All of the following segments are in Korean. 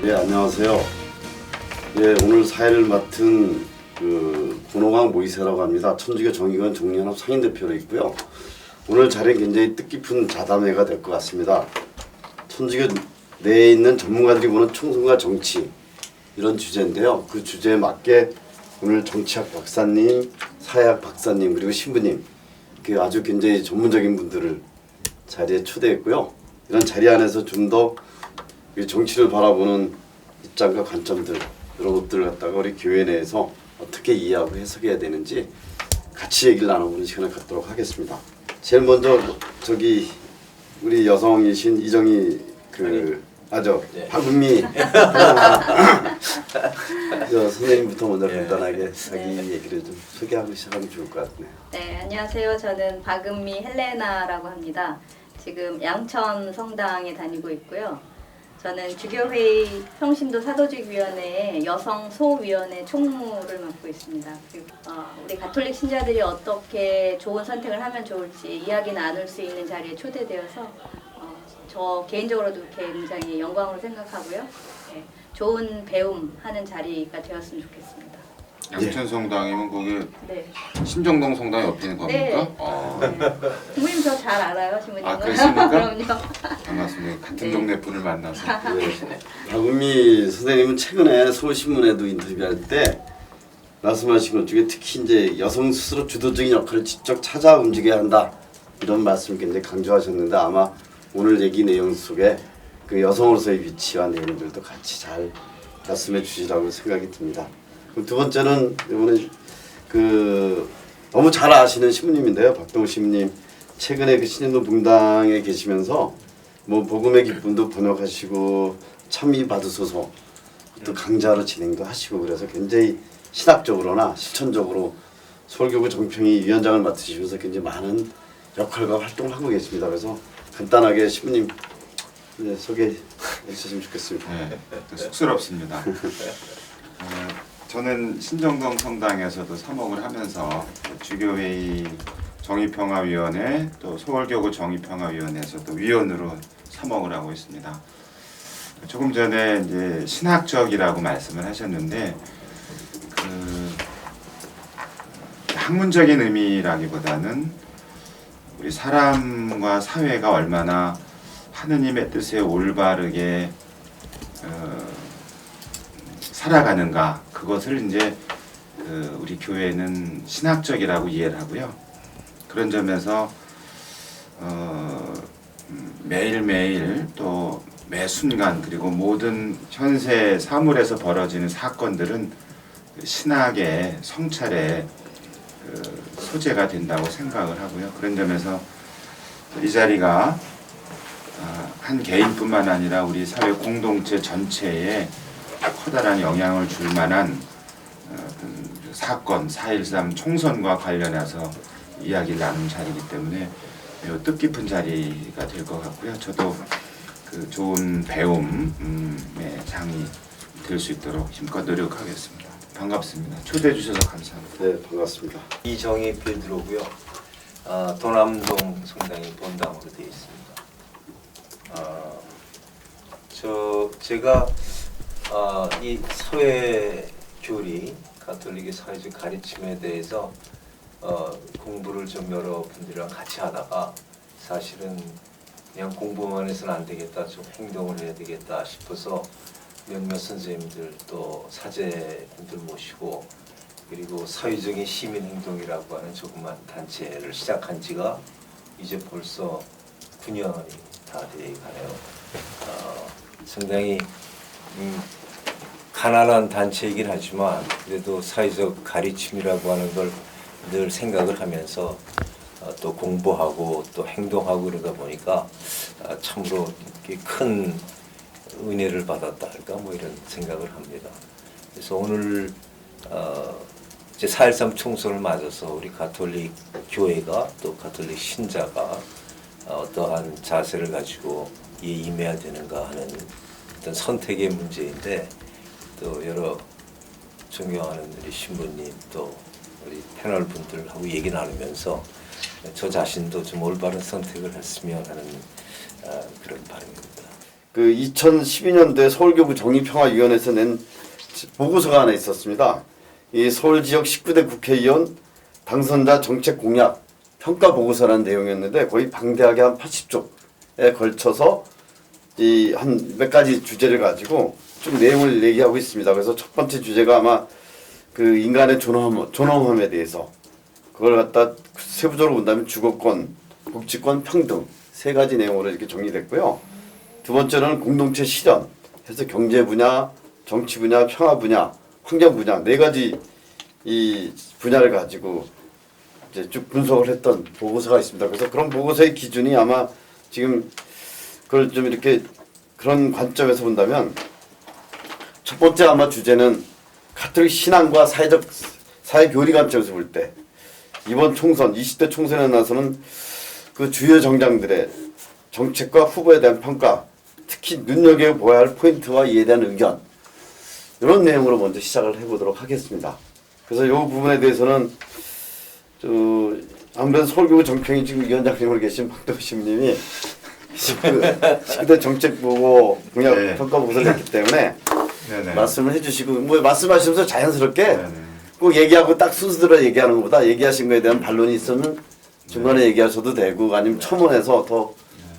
네, 안녕하세요. 예, 오늘 사회를 맡은 권호광 모이세라고 합니다. 천주교 정의원 정리연합 상임대표로 있고요. 오늘 자리는 굉장히 뜻깊은 자담회가 될 것 같습니다. 천주교 내에 있는 전문가들이 보는 총선과 정치 이런 주제인데요. 그 주제에 맞게 오늘 정치학 박사님, 사회학 박사님 그리고 신부님 아주 굉장히 전문적인 분들을 자리에 초대했고요. 이런 자리 안에서 좀 더 정치를 바라보는 입장과 관점들 이런 것들을 갖다가 우리 교회 내에서 어떻게 이해하고 해석해야 되는지 같이 얘기를 나눠보는 시간을 갖도록 하겠습니다. 제일 먼저 우리 여성이신 이정희 박은미 선생님부터 먼저 간단하게 자기 얘기를 좀 소개하고 시작하면 좋을 것 같네요. 네, 안녕하세요. 저는 박은미 헬레나라고 합니다. 지금 양천 성당에 다니고 있고요. 저는 주교회의 평신도 사도직위원회의 여성 소위원회 총무를 맡고 있습니다. 그리고 우리 가톨릭 신자들이 어떻게 좋은 선택을 하면 좋을지 이야기 나눌 수 있는 자리에 초대되어서 저 개인적으로도 굉장히 영광으로 생각하고요. 네, 좋은 배움하는 자리가 되었으면 좋겠습니다. 양천 성당이면 거기 네. 신정동 성당 옆에 있는 겁니까? 네. 네. 부모님 저 잘 알아요, 신부님. 아, 그렇습니까? 그럼요. 반갑습니다. 같은 네. 동네 분을 만나서. 네. 박은미 선생님은 최근에 서울신문에도 인터뷰할 때 말씀하신 것 중에 특히 이제 여성 스스로 주도적인 역할을 직접 찾아 움직여야 한다 이런 말씀 굉장히 강조하셨는데 아마 오늘 얘기 내용 속에 그 여성으로서의 위치와 내용들도 같이 잘 말씀해 주시라고 생각이 듭니다. 그럼 두 번째는 이번에 너무 잘 아시는 신부님인데요. 박동우 신부님 최근에 신인도 붕당에 계시면서 복음의 기쁨도 번역하시고 참이 받으소서 또 강좌로 진행도 하시고 그래서 굉장히 신학적으로나 실천적으로 서울교구 정평이 위원장을 맡으시면서 굉장히 많은 역할과 활동을 하고 계십니다. 그래서 간단하게 신부님 소개해 주셨으면 좋겠습니다. 네, 쑥스럽습니다. 저는 신정동 성당에서도 사목을 하면서 주교회의 정의평화위원회 또 서울교구 정의평화위원회에서도 위원으로 사목을 하고 있습니다. 조금 전에 이제 신학적이라고 말씀을 하셨는데 학문적인 의미라기보다는 우리 사람과 사회가 얼마나 하느님의 뜻에 올바르게 살아가는가 그것을 이제 우리 교회는 신학적이라고 이해를 하고요. 그런 점에서 매일매일 또 매 순간 그리고 모든 현세 사물에서 벌어지는 사건들은 신학의 성찰의 소재가 된다고 생각을 하고요. 그런 점에서 이 자리가 한 개인뿐만 아니라 우리 사회 공동체 전체에 커다란 영향을 줄 만한 사건 4.13 총선과 관련해서 이야기를 나눈 자리이기 때문에 매우 뜻깊은 자리가 될 것 같고요. 저도 좋은 배움의 장이 될 수 있도록 힘껏 노력하겠습니다. 반갑습니다. 초대해 주셔서 감사합니다. 네, 반갑습니다. 이정희 베드로고요. 도남동 성당이 본당으로 되어 있습니다. 제가 이 사회 교리, 가톨릭의 사회적 가르침에 대해서 공부를 좀 여러 분들이랑 같이 하다가 사실은 그냥 공부만 해서는 안 되겠다, 좀 행동을 해야 되겠다 싶어서 몇몇 선생님들 또 사제분들 모시고 그리고 사회적인 시민행동이라고 하는 조그만 단체를 시작한 지가 이제 벌써 9년이 다 돼가네요. 상당히 가난한 단체이긴 하지만 그래도 사회적 가르침이라고 하는 걸 늘 생각을 하면서 또 공부하고 또 행동하고 그러다 보니까 참으로 큰 은혜를 받았다 할까 이런 생각을 합니다. 그래서 오늘 이제 4.13 총선을 맞아서 우리 가톨릭 교회가 또 가톨릭 신자가 어떠한 자세를 가지고 이에 임해야 되는가 하는 어떤 선택의 문제인데 또 여러 존경하는 우리 신부님 또 우리 패널 분들하고 얘기 나누면서 저 자신도 좀 올바른 선택을 했으면 하는 그런 바람입니다. 그 2012년도에 서울교구 정의평화위원회에서 낸 보고서가 하나 있었습니다. 이 서울 지역 19대 국회의원 당선자 정책 공약 평가 보고서라는 내용이었는데 거의 방대하게 한 80쪽에 걸쳐서 이 한 몇 가지 주제를 가지고 좀 내용을 얘기하고 있습니다. 그래서 첫 번째 주제가 아마 그 인간의 존엄함에 대해서 그걸 갖다 세부적으로 본다면 주거권, 복지권, 평등 세 가지 내용으로 이렇게 정리됐고요. 두 번째는 공동체 실현, 해서 경제 분야, 정치 분야, 평화 분야, 환경 분야 네 가지 이 분야를 가지고 이제 쭉 분석을 했던 보고서가 있습니다. 그래서 그런 보고서의 기준이 아마 지금 그걸 좀 이렇게 그런 관점에서 본다면 첫 번째 아마 주제는 가톨릭 신앙과 사회 교리 관점에서 볼 때 이번 총선 20대 총선에 나서는 그 주요 정당들의 정책과 후보에 대한 평가, 특히 눈여겨보아야 할 포인트와 이에 대한 의견 이런 내용으로 먼저 시작을 해보도록 하겠습니다. 그래서 이 부분에 대해서는 아무래도 서울교구 정평이 지금 위원장님으로 계신 박도시님이 19대 정책 보고 공약 네. 평가 보고서를 했기 때문에 네네. 말씀을 해주시고 뭐 말씀하시면서 자연스럽게 네네. 꼭 얘기하고 딱 순서대로 얘기하는 것보다 얘기하신 거에 대한 반론이 있으면 중간에 얘기하셔도 되고 아니면 첨언해서 더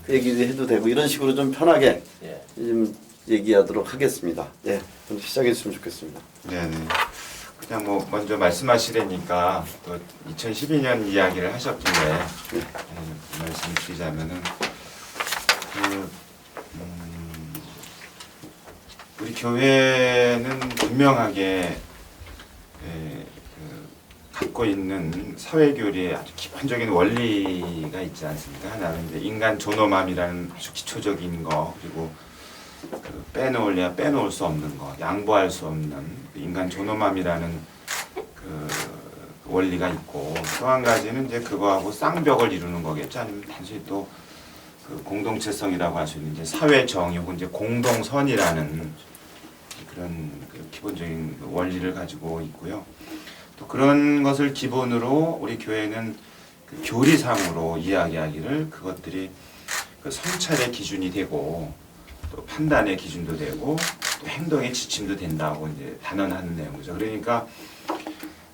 그 얘기도 해도 되고 이런 식으로 좀 편하게 예. 좀 얘기하도록 하겠습니다. 예, 먼저 시작해 주시면 좋겠습니다. 네네. 그냥 뭐 먼저 말씀하시려니까 또 2012년 이야기를 하셨길래 말씀드리자면은 우리 교회는 분명하게 갖고 있는 사회교리의 아주 기본적인 원리가 있지 않습니까? 하나는 이제 인간 존엄함이라는 아주 기초적인 거, 그리고 그 빼놓을래야 빼놓을 수 없는 거, 양보할 수 없는 인간 존엄함이라는 그 원리가 있고, 또 한 가지는 이제 그거하고 쌍벽을 이루는 거겠죠. 아니면 단순히 또 그 공동체성이라고 할 수 있는 이제 사회 정의 혹은 이제 공동선이라는 그런 그 기본적인 원리를 가지고 있고요. 또 그런 것을 기본으로 우리 교회는 그 교리상으로 이야기하기를 그것들이 그 성찰의 기준이 되고 또 판단의 기준도 되고 또 행동의 지침도 된다고 이제 단언하는 내용이죠. 그러니까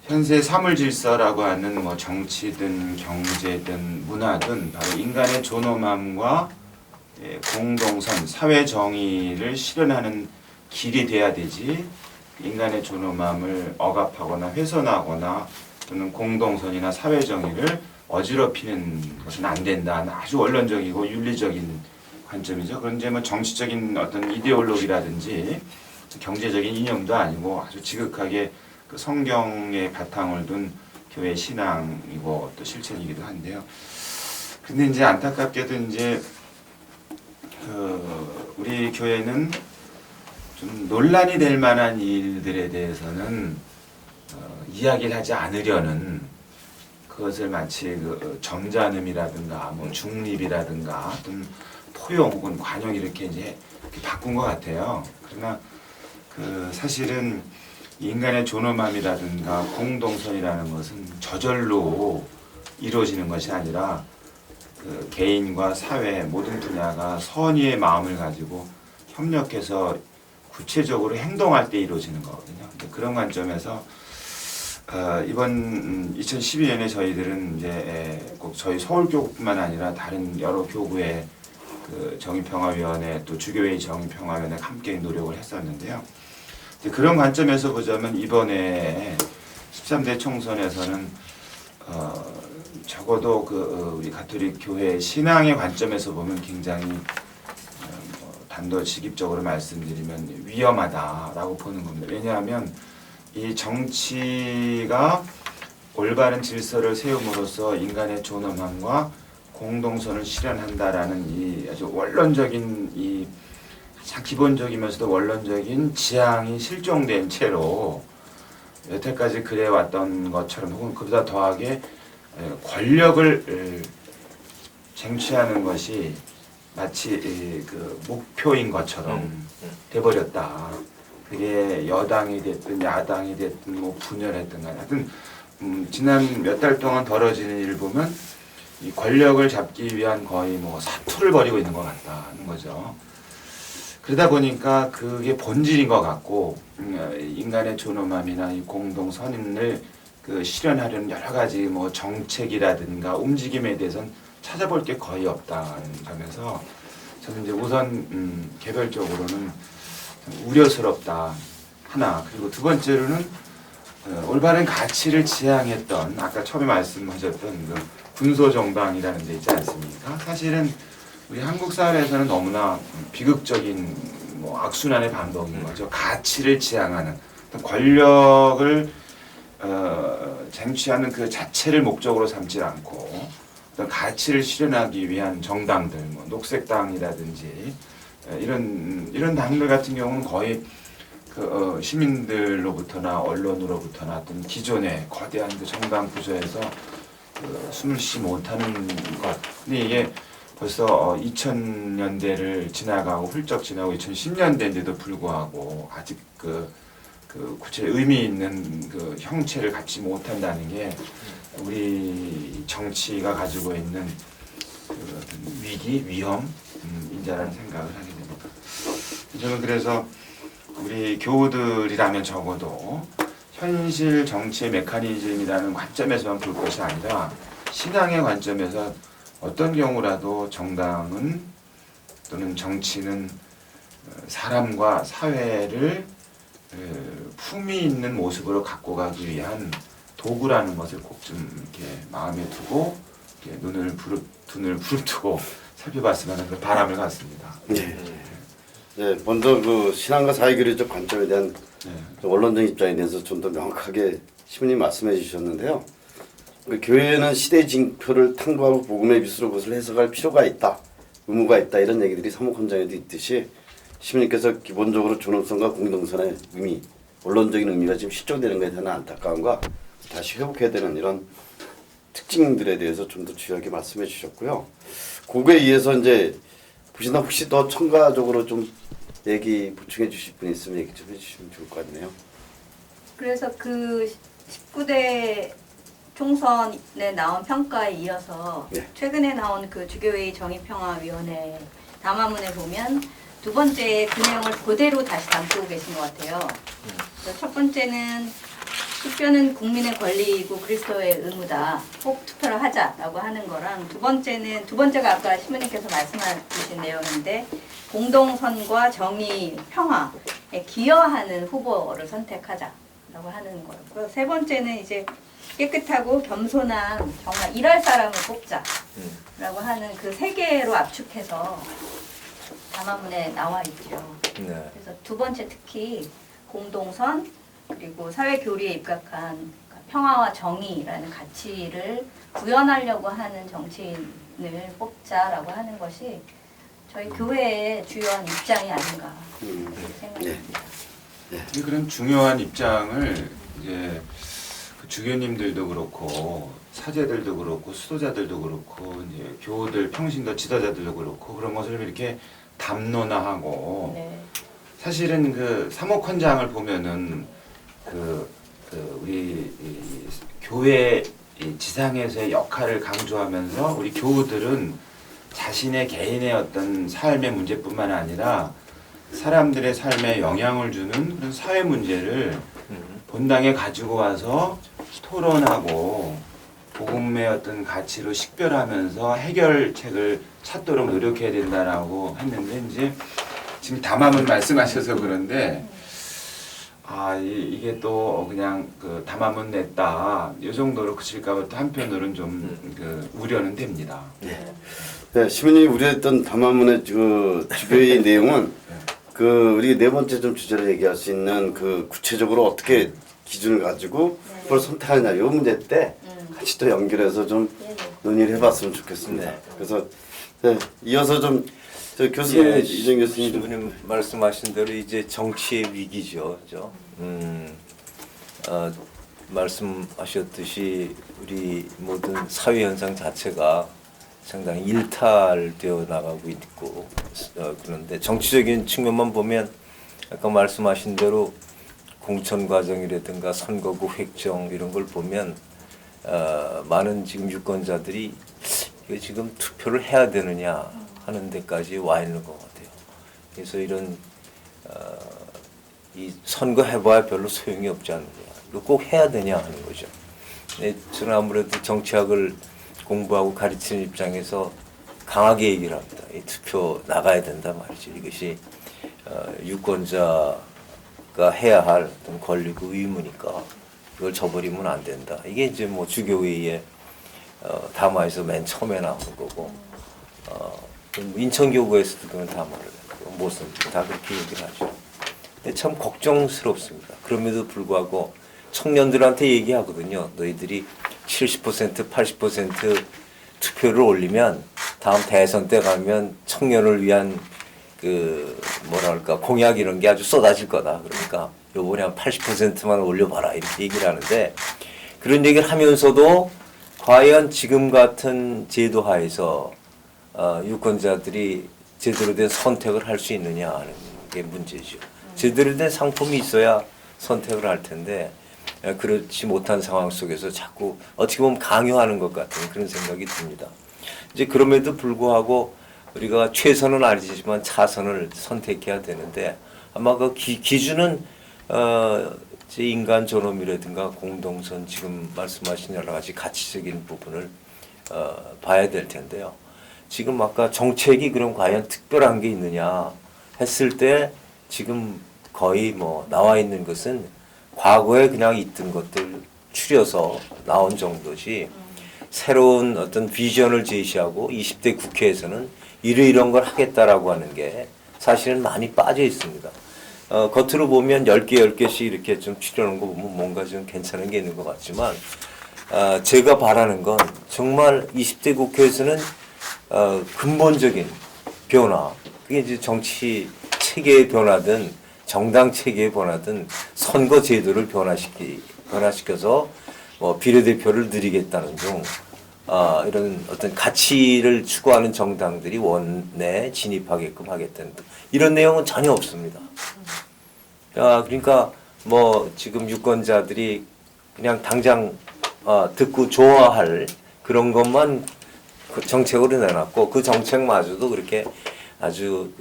현세 사물질서라고 하는 뭐 정치든 경제든 문화든 바로 인간의 존엄함과 공동선, 사회 정의를 실현하는 길이 돼야 되지 인간의 존엄함을 억압하거나 훼손하거나 또는 공동선이나 사회 정의를 어지럽히는 것은 안 된다는 아주 원론적이고 윤리적인 관점이죠. 그런 이제 뭐 정치적인 어떤 이데올로기라든지 경제적인 이념도 아니고 아주 지극하게 그 성경의 바탕을 둔 교회 신앙이고 또 실천이기도 한데요. 근데 이제 안타깝게도 이제 우리 교회는 좀 논란이 될 만한 일들에 대해서는 이야기를 하지 않으려는 그것을 마치 그 점잖음이라든가 뭐 중립이라든가 또는 포용 혹은 관용 이렇게 이제 바꾼 것 같아요. 그러나 그 사실은 인간의 존엄함이라든가 공동선이라는 것은 저절로 이루어지는 것이 아니라 그 개인과 사회 모든 분야가 선의의 마음을 가지고 협력해서 구체적으로 행동할 때 이루어지는 거거든요. 그런 관점에서 이번 2012년에 저희들은 이제 꼭 저희 서울교구뿐만 아니라 다른 여러 교구의 그 정의평화위원회 또 주교회의 정의평화위원회가 함께 노력을 했었는데요. 그런 관점에서 보자면 이번에 13대 총선에서는 적어도 그 우리 가톨릭 교회 신앙의 관점에서 보면 굉장히 단도직입적으로 말씀드리면 위험하다라고 보는 겁니다. 왜냐하면 이 정치가 올바른 질서를 세움으로써 인간의 존엄함과 공동선을 실현한다라는 이 아주 원론적인 이 참 기본적이면서도 원론적인 지향이 실종된 채로 여태까지 그래왔던 것처럼 혹은 그보다 더하게 권력을 쟁취하는 것이 마치 그 목표인 것처럼 돼버렸다. 그게 여당이 됐든 야당이 됐든 뭐 분열했든 간에 하여튼 지난 몇 달 동안 벌어지는 일을 보면 이 권력을 잡기 위한 거의 뭐 사투를 벌이고 있는 것 같다는 거죠. 그러다 보니까 그게 본질인 것 같고 인간의 존엄함이나 이 공동 선인을 그 실현하려는 여러 가지 뭐 정책이라든가 움직임에 대해서는 찾아볼 게 거의 없다는 점에서 저는 이제 우선 개별적으로는 좀 우려스럽다 하나, 그리고 두 번째로는 올바른 가치를 지향했던 아까 처음에 말씀하셨던 그 군소 정당이라는 데 있지 않습니까? 사실은 우리 한국 사회에서는 너무나 비극적인 뭐 악순환의 반복인 거죠. 가치를 지향하는 어떤 권력을 쟁취하는 그 자체를 목적으로 삼지 않고 어떤 가치를 실현하기 위한 정당들, 뭐 녹색당이라든지 이런 당들 같은 경우는 거의 그 시민들로부터나 언론으로부터나 어떤 기존의 거대한 그 정당 구조에서 숨을 쉬지 못하는 것. 근데 이게 벌써 2000년대를 지나가고 훌쩍 지나고 2010년대인데도 불구하고 아직 그 구체 의미 있는 그 형체를 갖지 못한다는 게 우리 정치가 가지고 있는 그 위기, 위험인자라는 생각을 하게 됩니다. 저는 그래서 우리 교우들이라면 적어도 현실 정치의 메커니즘이라는 관점에서만 볼 것이 아니라 신앙의 관점에서 어떤 경우라도 정당은 또는 정치는 사람과 사회를 품위 있는 모습으로 갖고 가기 위한 도구라는 것을 꼭 좀 이렇게 마음에 두고 이렇게 눈을 부릅뜨고 살펴봤으면 하는 그런 바람을 갖습니다. 네. 네, 먼저 그 신앙과 사회교리적 관점에 대한 좀 원론적 입장에 대해서 좀 더 명확하게 시부님 말씀해 주셨는데요. 그 교회는 시대의 징표를 탐구하고 복음의 빛으로 그것을 해석할 필요가 있다, 의무가 있다, 이런 얘기들이 사목헌장에도 있듯이 시부님께서 기본적으로 존엄성과 공동선의 의미, 원론적인 의미가 지금 실종되는 것에 대한 안타까움과 다시 회복해야 되는 이런 특징들에 대해서 좀 더 주요하게 말씀해 주셨고요. 그거에 의해서 이제 보시나 혹시 더 첨가적으로 좀 얘기 보충해 주실 분 있으면 얘기 좀 해주시면 좋을 것 같네요. 그래서 그 19대 총선에 나온 평가에 이어서 네. 최근에 나온 그 주교회의 정의평화위원회 담화문에 보면 두 번째 그 내용을 그대로 다시 담고 계신 것 같아요. 그래서 첫 번째는 투표는 국민의 권리이고 그리스도의 의무다. 꼭 투표를 하자라고 하는 거랑 두 번째가 아까 시부님께서 말씀하신 내용인데 공동선과 정의, 평화에 기여하는 후보를 선택하자라고 하는 거였고요. 세 번째는 이제 깨끗하고 겸손한 정말 일할 사람을 뽑자라고 하는 그 세 개로 압축해서 담화문에 나와 있죠. 네. 그래서 두 번째 특히 공동선 그리고 사회 교리에 입각한 평화와 정의라는 가치를 구현하려고 하는 정치인을 뽑자라고 하는 것이 저희 교회의 주요한 입장이 아닌가 생각합니다. 그런 중요한 입장을 이제 그 주교님들도 그렇고 사제들도 그렇고 수도자들도 그렇고 이제 교우들 평신도 지도자들도 그렇고 그런 것을 이렇게 담론화하고 네. 사실은 그 사목헌장을 보면은 우리 교회 지상에서의 역할을 강조하면서 우리 교우들은 자신의 개인의 어떤 삶의 문제뿐만 아니라 사람들의 삶에 영향을 주는 그런 사회 문제를 본당에 가지고 와서 토론하고 복음의 어떤 가치로 식별하면서 해결책을 찾도록 노력해야 된다라고 했는데 이제 지금 담화문 말씀하셔서 그런데 이게 또 그냥 그 담화문 냈다 이 정도로 그칠까봐 또 한편으로는 좀 그 우려는 됩니다. 네, 시부님이 우려했던 담화문의 그 주교의 내용은 그 우리 네 번째 좀 주제로 얘기할 수 있는 그 구체적으로 어떻게 기준을 가지고 그걸 선택하느냐 이 문제 때 같이 또 연결해서 좀 논의를 해봤으면 좋겠습니다. 그래서 네, 이어서 좀 저 교수님 이정 교수님 시부님 말씀하신 대로 이제 정치의 위기죠, 그죠? 말씀하셨듯이 우리 모든 사회 현상 자체가 상당히 일탈되어 나가고 있고 그런데 정치적인 측면만 보면 아까 말씀하신 대로 공천 과정이라든가 선거구 획정 이런 걸 보면 많은 지금 유권자들이 이거 지금 투표를 해야 되느냐 하는 데까지 와 있는 것 같아요. 그래서 이런 이 선거 해봐야 별로 소용이 없지 않느냐. 이거 꼭 해야 되냐 하는 거죠. 네, 저는 아무래도 정치학을 공부하고 가르치는 입장에서 강하게 얘기를 합니다. 이 투표 나가야 된다 말이죠. 이것이 유권자가 해야 할 어떤 권리고 의무니까 이걸 저버리면 안 된다. 이게 이제 뭐 주교회의 담화에서 맨 처음에 나오는 거고, 인천교구에서도 그런 담화를 했고, 무슨 다 그렇게 얘기를 하죠. 근데 참 걱정스럽습니다. 그럼에도 불구하고 청년들한테 얘기하거든요. 너희들이 70%, 80% 투표를 올리면 다음 대선 때 가면 청년을 위한 그 뭐랄까 공약 이런 게 아주 쏟아질 거다. 그러니까 요번에 한 80%만 올려봐라 이렇게 얘기를 하는데, 그런 얘기를 하면서도 과연 지금 같은 제도 하에서 유권자들이 제대로 된 선택을 할 수 있느냐 하는 게 문제죠. 제대로 된 상품이 있어야 선택을 할 텐데 그렇지 못한 상황 속에서 자꾸 어떻게 보면 강요하는 것 같은 그런 생각이 듭니다. 이제 그럼에도 불구하고 우리가 최선은 아니지만 차선을 선택해야 되는데, 아마 그 기준은 인간 존엄이라든가 공동선, 지금 말씀하신 여러 가지 가치적인 부분을 봐야 될 텐데요. 지금 아까 정책이 그럼 과연 특별한 게 있느냐 했을 때 지금 거의 뭐 나와 있는 것은 과거에 그냥 있던 것들 추려서 나온 정도지, 새로운 어떤 비전을 제시하고 20대 국회에서는 이런 걸 하겠다라고 하는 게 사실은 많이 빠져 있습니다. 겉으로 보면 10개씩 이렇게 좀 추려놓은 거 보면 뭔가 좀 괜찮은 게 있는 것 같지만, 제가 바라는 건 정말 20대 국회에서는 근본적인 변화, 그게 이제 정치 체계의 변화든 정당 체계의 변화든 선거 제도를 변화시켜서 뭐 비례대표를 늘리겠다는 등 이런 어떤 가치를 추구하는 정당들이 원내에 진입하게끔 하겠다는 등 이런 내용은 전혀 없습니다. 그러니까 뭐 지금 유권자들이 그냥 당장 듣고 좋아할 그런 것만 그 정책으로 내놨고, 그 정책마저도 그렇게 아주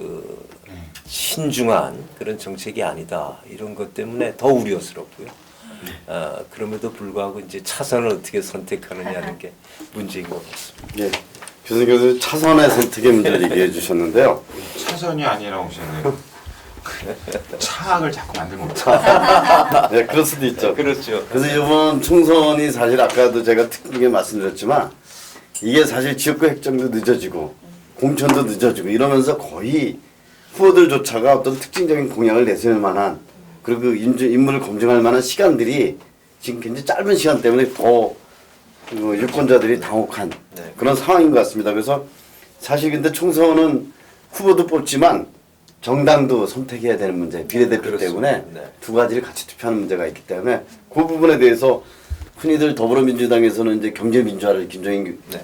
신중한 그런 정책이 아니다. 이런 것 때문에 더 우려스럽고요. 그럼에도 불구하고 이제 차선을 어떻게 선택하느냐는 게 문제인 것 같습니다. 예. 교수님께서 차선의 선택의 문제를 얘기해 주셨는데요. 차선이 아니라 오셨네요. 차악을 자꾸 만들면 어떡해. 네, 그럴 수도 있죠. 그렇죠. 그래서 이번 총선이 사실 아까도 제가 특징에 말씀드렸지만, 이게 사실 지역구 획정도 늦어지고 공천도 늦어지고 이러면서 거의 후보들조차가 어떤 특징적인 공약을 내세울 만한, 그리고 그 인물을 검증할 만한 시간들이 지금 굉장히 짧은 시간 때문에 더 유권자들이 당혹한 네. 그런 상황인 것 같습니다. 그래서 사실 근데 총선은 후보도 뽑지만 정당도 선택해야 되는 문제, 비례대표 그렇습니다. 때문에 네. 두 가지를 같이 투표하는 문제가 있기 때문에 그 부분에 대해서 흔히들 더불어민주당에서는 이제 경제민주화를 김종인 네.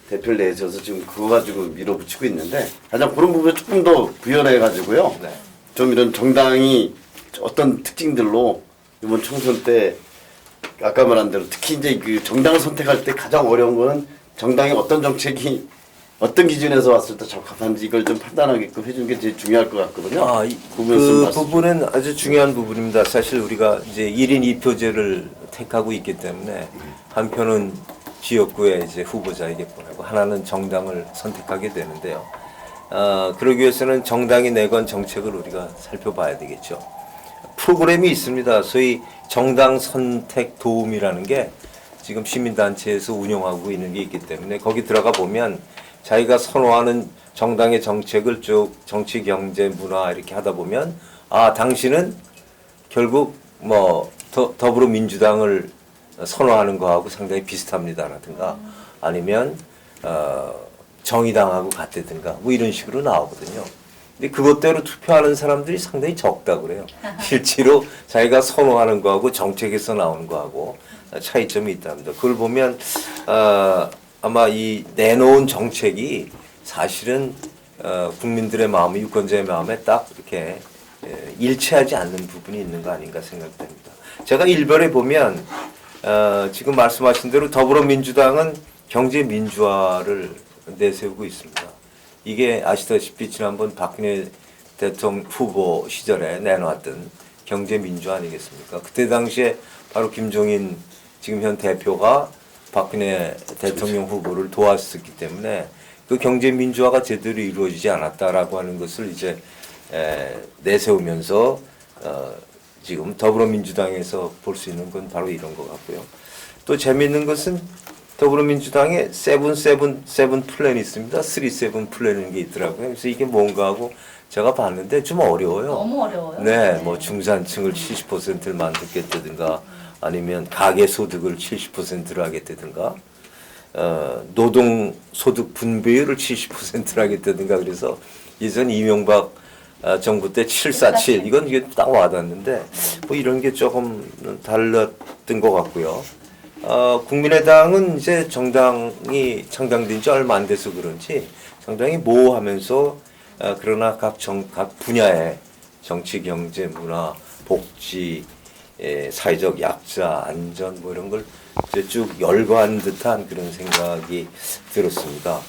대표를 내세워서 지금 그거 가지고 밀어붙이고 있는데, 가장 그런 부분에 조금 더 부연해가지고요. 네. 좀 이런 정당이 어떤 특징들로 이번 총선 때 아까 말한 대로 특히 이제 그 정당을 선택할 때 가장 어려운 거는 정당이 어떤 정책이 어떤 기준에서 왔을 때 적합한지 이걸 좀 판단하게끔 해주는 게 제일 중요할 것 같거든요. 그 부분은 아주 중요한 부분입니다. 사실 우리가 이제 1인 2표제를 택하고 있기 때문에 한 표는 지역구에 이제 후보자에게 보내고 하나는 정당을 선택하게 되는데요. 그러기 위해서는 정당이 내건 정책을 우리가 살펴봐야 되겠죠. 프로그램이 있습니다. 소위 정당 선택 도움이라는 게 지금 시민단체에서 운영하고 있는 게 있기 때문에 거기 들어가 보면 자기가 선호하는 정당의 정책을 쭉 정치, 경제, 문화 이렇게 하다 보면, 당신은 결국 뭐 더불어민주당을 선호하는 거하고 상당히 비슷합니다라든가, 아니면 정의당하고 같다든가 뭐 이런 식으로 나오거든요. 근데 그것대로 투표하는 사람들이 상당히 적다 그래요. 실제로 자기가 선호하는 거하고 정책에서 나오는 거하고 차이점이 있답니다. 그걸 보면 아마 이 내놓은 정책이 사실은 국민들의 마음, 유권자의 마음에 딱 이렇게 일치하지 않는 부분이 있는 거 아닌가 생각됩니다. 제가 일별에 보면 지금 말씀하신 대로 더불어민주당은 경제 민주화를 내세우고 있습니다. 이게 아시다시피 지난번 박근혜 대통령 후보 시절에 내놓았던 경제민주 아니겠습니까? 그때 당시에 바로 김종인 지금 현 대표가 박근혜 대통령 후보를 도왔었기 때문에 그 경제민주화가 제대로 이루어지지 않았다라고 하는 것을 이제 내세우면서 지금 더불어민주당에서 볼 수 있는 건 바로 이런 것 같고요. 또 재미있는 것은 더불어민주당에 세븐 플랜이 있습니다. 37 플랜인 게 있더라고요. 그래서 이게 뭔가 하고 제가 봤는데 좀 어려워요. 너무 어려워요. 네, 뭐 중산층을 70%를 만들겠다든가 아니면 가계 소득을 70%를 하겠다든가 노동 소득 분배율을 70%를 하겠다든가 그래서 예전 이명박 정부 때 747 이건 이게 딱 와닿는데 뭐 이런 게 조금 달랐던 것 같고요. 국민의당은 이제 정당이 창당된 지 얼마 안 돼서 그런지 상당히 모호하면서 그러나 각 분야의 정치, 경제, 문화, 복지, 사회적 약자, 안전 뭐 이런 걸 이제 쭉 열거한 듯한 그런 생각이 들었습니다.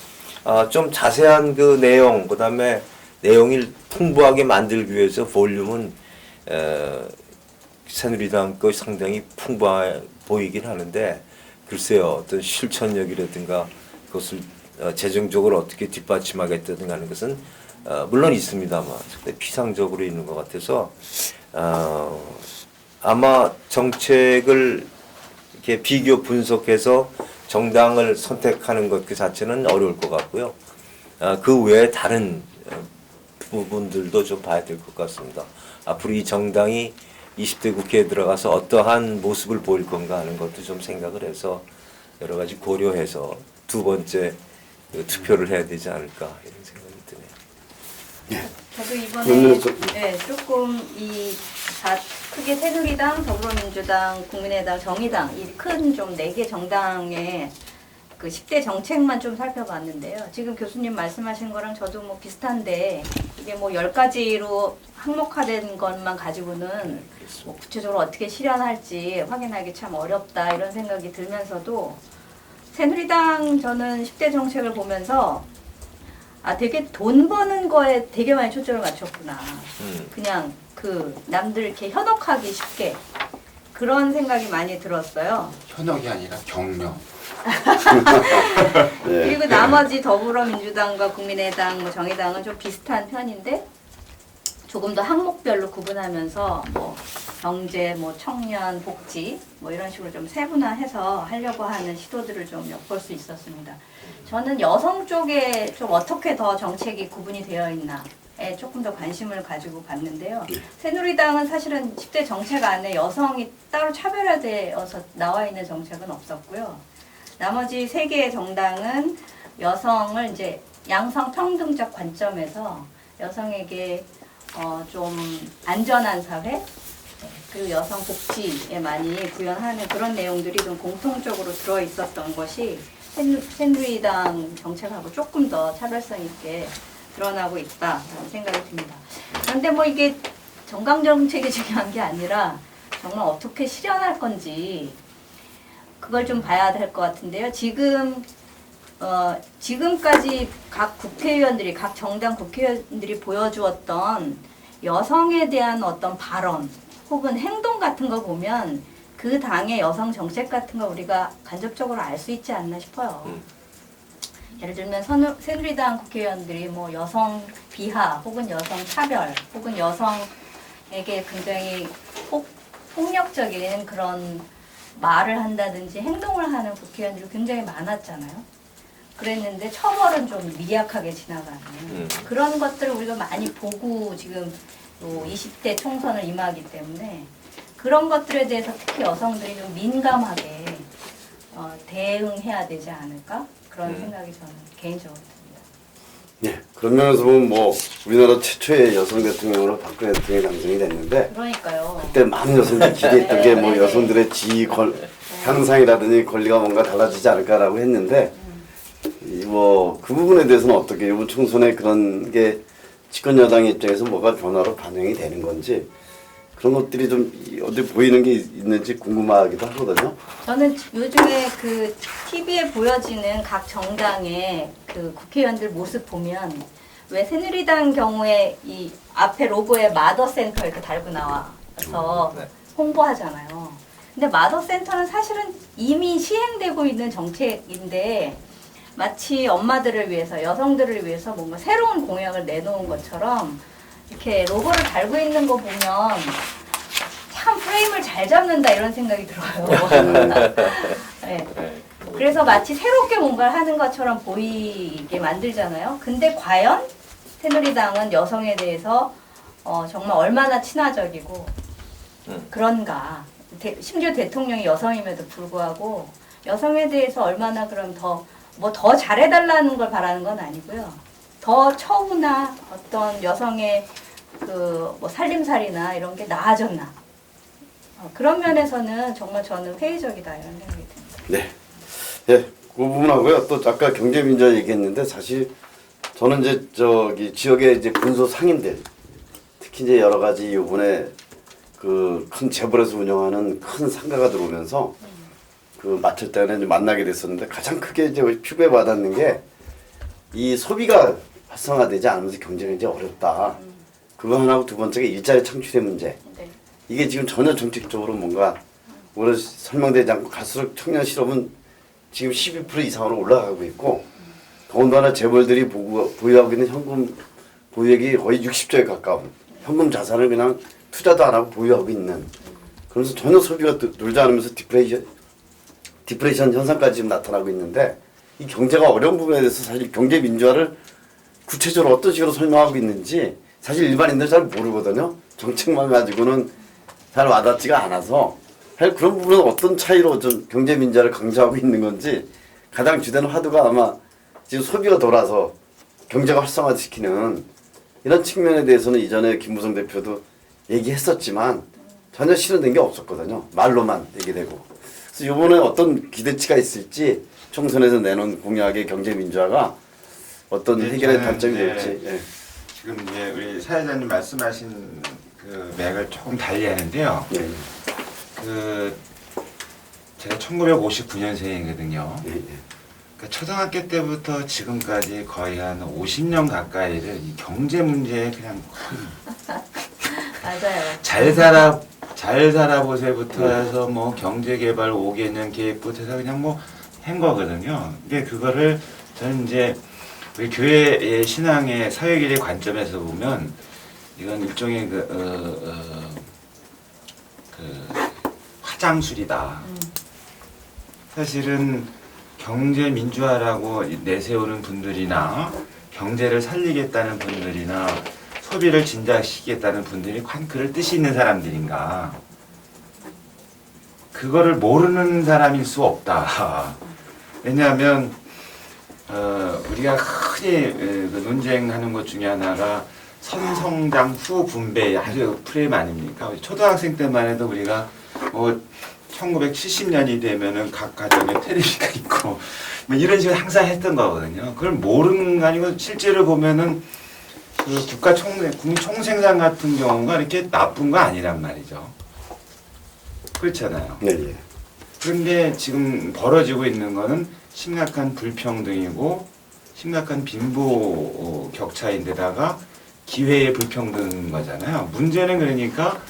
좀 자세한 그 내용, 그다음에 내용을 풍부하게 만들기 위해서 볼륨은 새누리당 거 상당히 풍부해 보이긴 하는데 글쎄요 어떤 실천력이라든가 그것을 재정적으로 어떻게 뒷받침하겠다든가 하는 것은 물론 있습니다만 피상적으로 있는 것 같아서 아마 정책을 이렇게 비교 분석해서 정당을 선택하는 것 그 자체는 어려울 것 같고요. 그 외에 다른 부분들도 좀 봐야 될 것 같습니다. 앞으로 이 정당이 20대 국회에 들어가서 어떠한 모습을 보일 건가 하는 것도 좀 생각을 해서 여러 가지 고려해서 두 번째 투표를 해야 되지 않을까 이런 생각이 드네요. 저도 이번에 그러면 조금 크게 새누리당, 더불어민주당, 국민의당, 정의당 이 큰 좀 4개 정당의 그 10대 정책만 좀 살펴봤는데요. 지금 교수님 말씀하신 거랑 저도 뭐 비슷한데 이게 뭐 10가지로 항목화된 것만 가지고는 뭐 구체적으로 어떻게 실현할지 확인하기 참 어렵다 이런 생각이 들면서도 새누리당 저는 10대 정책을 보면서 되게 돈 버는 거에 되게 많이 초점을 맞췄구나. 그냥 그 남들 이렇게 현혹하기 쉽게 그런 생각이 많이 들었어요. 현역이 아니라 격려. 그리고 나머지 더불어민주당과 국민의당, 뭐 정의당은 좀 비슷한 편인데 조금 더 항목별로 구분하면서 뭐 경제, 뭐 청년, 복지 뭐 이런 식으로 좀 세분화해서 하려고 하는 시도들을 좀 엿볼 수 있었습니다. 저는 여성 쪽에 좀 어떻게 더 정책이 구분이 되어 있나에 조금 더 관심을 가지고 봤는데요. 새누리당은 사실은 10대 정책 안에 여성이 따로 차별화되어서 나와 있는 정책은 없었고요. 나머지 3개의 정당은 여성을 이제 양성 평등적 관점에서 여성에게 좀 안전한 사회 그리고 여성 복지에 많이 구현하는 그런 내용들이 좀 공통적으로 들어 있었던 것이 새누리당 정책하고 조금 더 차별성 있게 드러나고 있다는 생각이 듭니다. 그런데 뭐 이게 정강 정책이 중요한 게 아니라 정말 어떻게 실현할 건지 그걸 좀 봐야 될 것 같은데요. 지금까지 각 국회의원들이, 각 정당 국회의원들이 보여주었던 여성에 대한 어떤 발언 혹은 행동 같은 거 보면 그 당의 여성 정책 같은 거 우리가 간접적으로 알 수 있지 않나 싶어요. 예를 들면 새누리당 국회의원들이 뭐 여성 비하 혹은 여성 차별 혹은 여성에게 굉장히 폭력적인 그런 말을 한다든지 행동을 하는 국회의원들이 굉장히 많았잖아요. 그랬는데 처벌은 좀 미약하게 지나가는 그런 것들을 우리가 많이 보고 지금 20대 총선을 임하기 때문에 그런 것들에 대해서 특히 여성들이 좀 민감하게 대응해야 되지 않을까 그런 생각이 저는 개인적으로 듭니다. 네, 그런 면에서 보면 뭐 우리나라 최초의 여성 대통령으로 박근혜 대통령이 당선이 됐는데 그러니까요. 그때 많은 여성들이 기대했던 게 뭐 여성들의 지위 향상이라든지 권리가 뭔가 달라지지 않을까라고 했는데 뭐 그 부분에 대해서는 어떻게 이번 총선에 그런 게 집권 여당 입장에서 뭐가 변화로 반영이 되는 건지 그런 것들이 좀 어디 보이는 게 있는지 궁금하기도 하거든요. 저는 요즘에 그 TV에 보여지는 각 정당의 그 국회의원들 모습 보면 왜 새누리당 경우에 이 앞에 로고에 마더센터 이렇게 달고 나와서 네. 홍보하잖아요. 근데 마더센터는 사실은 이미 시행되고 있는 정책인데 마치 엄마들을 위해서, 여성들을 위해서 뭔가 새로운 공약을 내놓은 것처럼 이렇게 로고를 달고 있는 거 보면 참 프레임을 잘 잡는다 이런 생각이 들어요. 네. 그래서 마치 새롭게 뭔가를 하는 것처럼 보이게 만들잖아요. 근데 과연 새누리당은 여성에 대해서 정말 얼마나 친화적이고 그런가. 심지어 대통령이 여성임에도 불구하고 여성에 대해서 얼마나 그럼 더 잘해달라는 걸 바라는 건 아니고요. 더 처우나 어떤 여성의 그 뭐 살림살이나 이런 게 나아졌나. 그런 면에서는 정말 저는 회의적이다 이런 생각이 듭니다. 네. 예, 그 부분하고요. 또 아까 경제민주화 얘기했는데 사실 저는 이제 저기 지역의 이제 군소 상인들 특히 이제 여러 가지 요번에 그 큰 재벌에서 운영하는 큰 상가가 들어오면서 그 맡을 때는 이제 만나게 됐었는데 가장 크게 이제 피부에 와닿는 게 이 소비가 활성화되지 않으면서 경쟁이 이제 어렵다. 그거 하나하고 두 번째가 일자리 창출의 문제. 네. 이게 지금 전혀 정책적으로 뭔가 오늘 설명되지 않고 갈수록 청년 실업은 지금 12% 이상으로 올라가고 있고 더군다나 재벌들이 보유하고 있는 현금 보유액이 거의 60조에 가까운 현금 자산을 그냥 투자도 안 하고 보유하고 있는 그러면서 전혀 소비가 늘지 않으면서 디프레이션 현상까지 지금 나타나고 있는데 이 경제가 어려운 부분에 대해서 사실 경제 민주화를 구체적으로 어떤 식으로 설명하고 있는지 사실 일반인들 잘 모르거든요. 정책만 가지고는 잘 와닿지가 않아서 사실 그런 부분은 어떤 차이로 좀 경제 민주화를 강조하고 있는 건지 가장 주된 화두가 아마 지금 소비가 돌아서 경제가 활성화시키는 이런 측면에 대해서는 이전에 김무성 대표도 얘기했었지만 전혀 실현된 게 없었거든요. 말로만 얘기되고. 그래서 이번에 어떤 기대치가 있을지 총선에서 내놓은 공약의 경제 민주화가 어떤 해결의 단점이 될지. 예. 지금 이제 우리 사회자님 말씀하신 그 맥을 조금 달리하는데요. 예. 그 제가 1959년생이거든요. 예. 예. 그러니까 초등학교 때부터 지금까지 거의 한 50년 가까이를 이 경제 문제에 그냥 맞아요. 잘 살아보세부터 해서 뭐 경제개발 5개년 계획부터 해서 그냥 뭐 한 거거든요. 근데 그거를 저는 이제 우리 교회의 신앙의 사회계의 관점에서 보면 이건 일종의 그 화장술이다. 사실은 경제 민주화라고 내세우는 분들이나 경제를 살리겠다는 분들이나 소비를 진작시키겠다는 분들이 그럴 뜻이 있는 사람들인가? 그거를 모르는 사람일 수 없다. 왜냐하면 우리가 흔히 논쟁하는 것 중에 하나가 선성장 후 분배 아주 프레임 아닙니까? 초등학생 때만 해도 우리가 1970년이 되면은 각 가정에 텔레비가 있고 뭐 이런 식으로 항상 했던 거거든요. 그걸 모르는 거 아니고 실제로 보면은 그 국민 총생산 같은 경우가 이렇게 나쁜 거 아니란 말이죠. 그렇잖아요. 네, 예. 그런데 지금 벌어지고 있는 거는 심각한 불평등이고 심각한 빈부 격차인데다가 기회의 불평등인 거잖아요. 문제는 그러니까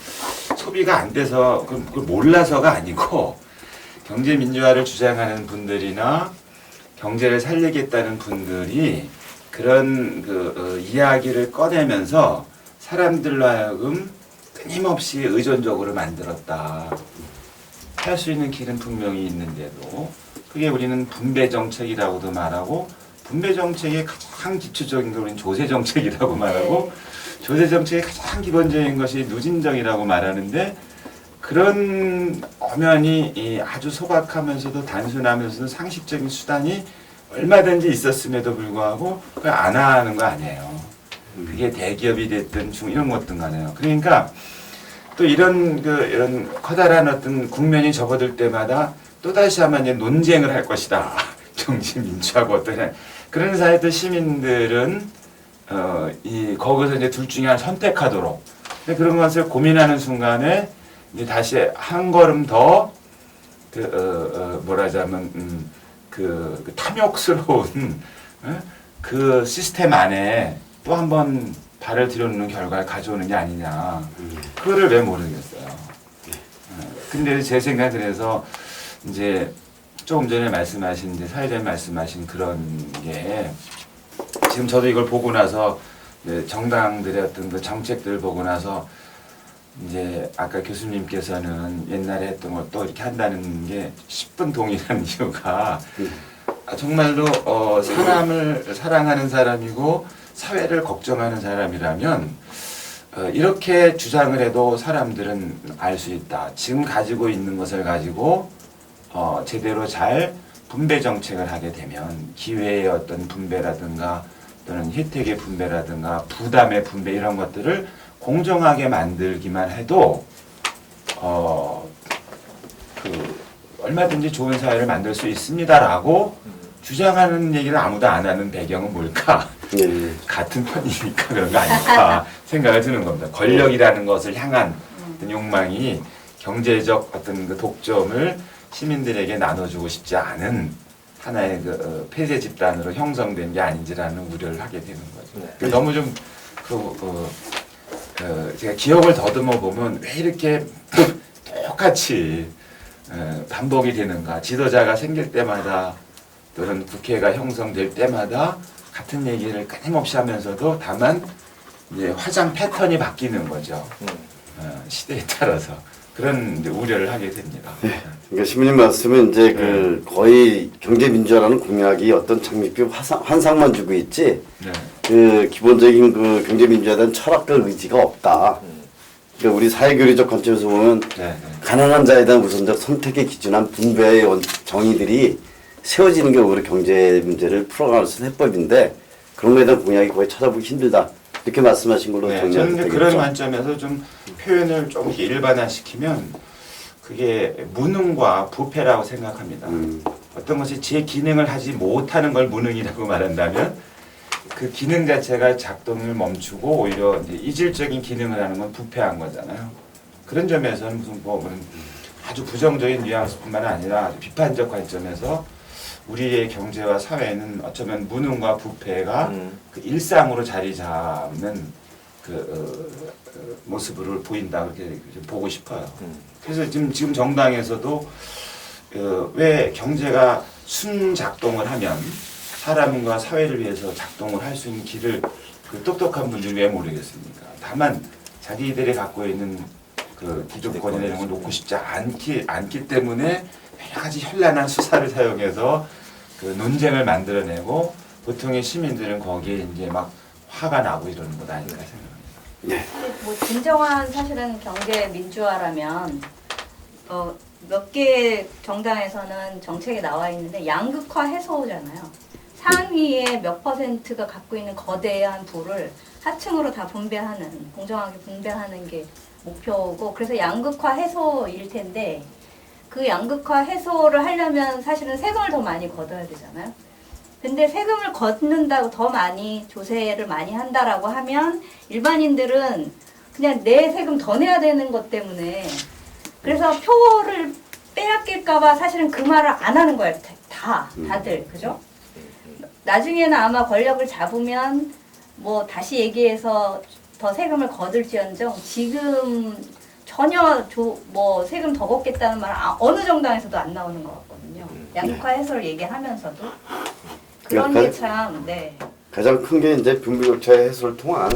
소비가 안 돼서 그걸 몰라서가 아니고 경제 민주화를 주장하는 분들이나 경제를 살리겠다는 분들이 그런 이야기를 꺼내면서 사람들로 하여금 끊임없이 의존적으로 만들었다. 할 수 있는 길은 분명히 있는데도 그게 우리는 분배 정책이라고도 말하고 분배 정책의 가장 기초적인 게 우리는 조세 정책이라고 말하고 조세 정책의 가장 기본적인 것이 누진정이라고 말하는데 그런 엄연히 아주 소박하면서도 단순하면서도 상식적인 수단이 얼마든지 있었음에도 불구하고 그걸 안 하는 거 아니에요. 그게 대기업이 됐든 이런 것든 간에요. 그러니까 또 이런 커다란 어떤 국면이 접어들 때마다 또 다시 한번 이제 논쟁을 할 것이다. 정치 민주하고 어떤 그런 사회들 시민들은 거기서 이제 둘 중에 하나 선택하도록 그런 것을 고민하는 순간에 이제 다시 한 걸음 더 뭐라자면 그 탐욕스러운 그 시스템 안에 또 한 번 발을 들여놓는 결과를 가져오는 게 아니냐. 그거를 왜 모르겠어요. 근데 제 생각은 그래서 이제 조금 전에 말씀하신 이제 사회자님 말씀하신 그런 게 지금 저도 이걸 보고 나서 정당들의 어떤 그 정책들을 보고 나서 이제 아까 교수님께서는 옛날에 했던 걸 또 이렇게 한다는 게 10분 동의하는 이유가 정말로 사람을 사랑하는 사람이고 사회를 걱정하는 사람이라면 이렇게 주장을 해도 사람들은 알 수 있다. 지금 가지고 있는 것을 가지고 제대로 잘 분배 정책을 하게 되면 기회의 어떤 분배라든가 또는 혜택의 분배라든가 부담의 분배 이런 것들을 공정하게 만들기만 해도 얼마든지 좋은 사회를 만들 수 있습니다라고 주장하는 얘기를 아무도 안 하는 배경은 뭘까? 같은 편이니까 그런 거 아닐까 생각을 드는 겁니다. 권력이라는 것을 향한 어떤 욕망이 경제적 어떤 그 독점을 시민들에게 나눠주고 싶지 않은 하나의 그 폐쇄 집단으로 형성된 게 아닌지라는 우려를 하게 되는 거죠. 네. 너무 좀 제가 기억을 더듬어 보면 왜 이렇게 똑같이 반복이 되는가? 지도자가 생길 때마다 또는 국회가 형성될 때마다 같은 얘기를 끊임없이 하면서도 다만 이제 화장 패턴이 바뀌는 거죠. 시대에 따라서 그런 이제 우려를 하게 됩니다. 그러니까 시민님 말씀은 이제 그 거의 경제민주화라는 공약이 어떤 장밋빛 환상만 주고 있지 네. 그 기본적인 그 경제민주화에 대한 철학과 의지가 없다. 그러니까 우리 사회교리적 관점에서 보면 가난한 자에 대한 우선적 선택의 기준한 분배의 정의들이 세워지는 게 오히려 경제 문제를 풀어가는 해법인데 그런 거에 대한 공약이 거의 찾아보기 힘들다. 이렇게 말씀하신 걸로 네, 정리하면 저는 되겠죠. 그런 관점에서 좀 표현을 좀 일반화시키면 그게 무능과 부패라고 생각합니다. 어떤 것이 제 기능을 하지 못하는 걸 무능이라고 말한다면 그 기능 자체가 작동을 멈추고 오히려 이제 이질적인 기능을 하는 건 부패한 거잖아요. 그런 점에서는 무슨 아주 부정적인 뉘앙스뿐만 아니라 아주 비판적 관점에서 우리의 경제와 사회는 어쩌면 무능과 부패가 그 일상으로 자리 잡는 모습을 보인다 그렇게 보고 싶어요. 그래서 지금 정당에서도 왜 경제가 순작동을 하면 사람과 사회를 위해서 작동을 할 수 있는 길을 그 똑똑한 분들이 왜 모르겠습니까? 다만 자기들이 갖고 있는 그 기득권이나 이런 걸 놓고 싶지 않기 때문에 여러 가지 현란한 수사를 사용해서 그 논쟁을 만들어내고 보통의 시민들은 거기에 이제 막 화가 나고 이러는 것 아닌가 생각합니다. 네. 뭐 진정한 사실은 경제 민주화라면 몇 개의 정당에서는 정책에 나와 있는데 양극화 해소잖아요. 상위의 몇 퍼센트가 갖고 있는 거대한 부를 하층으로 다 분배하는, 공정하게 분배하는 게 목표고, 그래서 양극화 해소일 텐데 그 양극화 해소를 하려면 사실은 세금을 더 많이 걷어야 되잖아요. 근데 세금을 걷는다고 더 많이 조세를 많이 한다라고 하면 일반인들은 그냥 내 세금 더 내야 되는 것 때문에 그래서 표를 빼앗길까봐 사실은 그 말을 안 하는 거예요. 다들 그죠? 나중에는 아마 권력을 잡으면 뭐 다시 얘기해서 더 세금을 거둘지언정 지금 전혀 뭐 세금 더 걷겠다는 말은 어느 정당에서도 안 나오는 것 같거든요. 양극화 해소를 얘기하면서도 그런 게 참 가장 큰 게 이제 빈부격차의 해소를 통한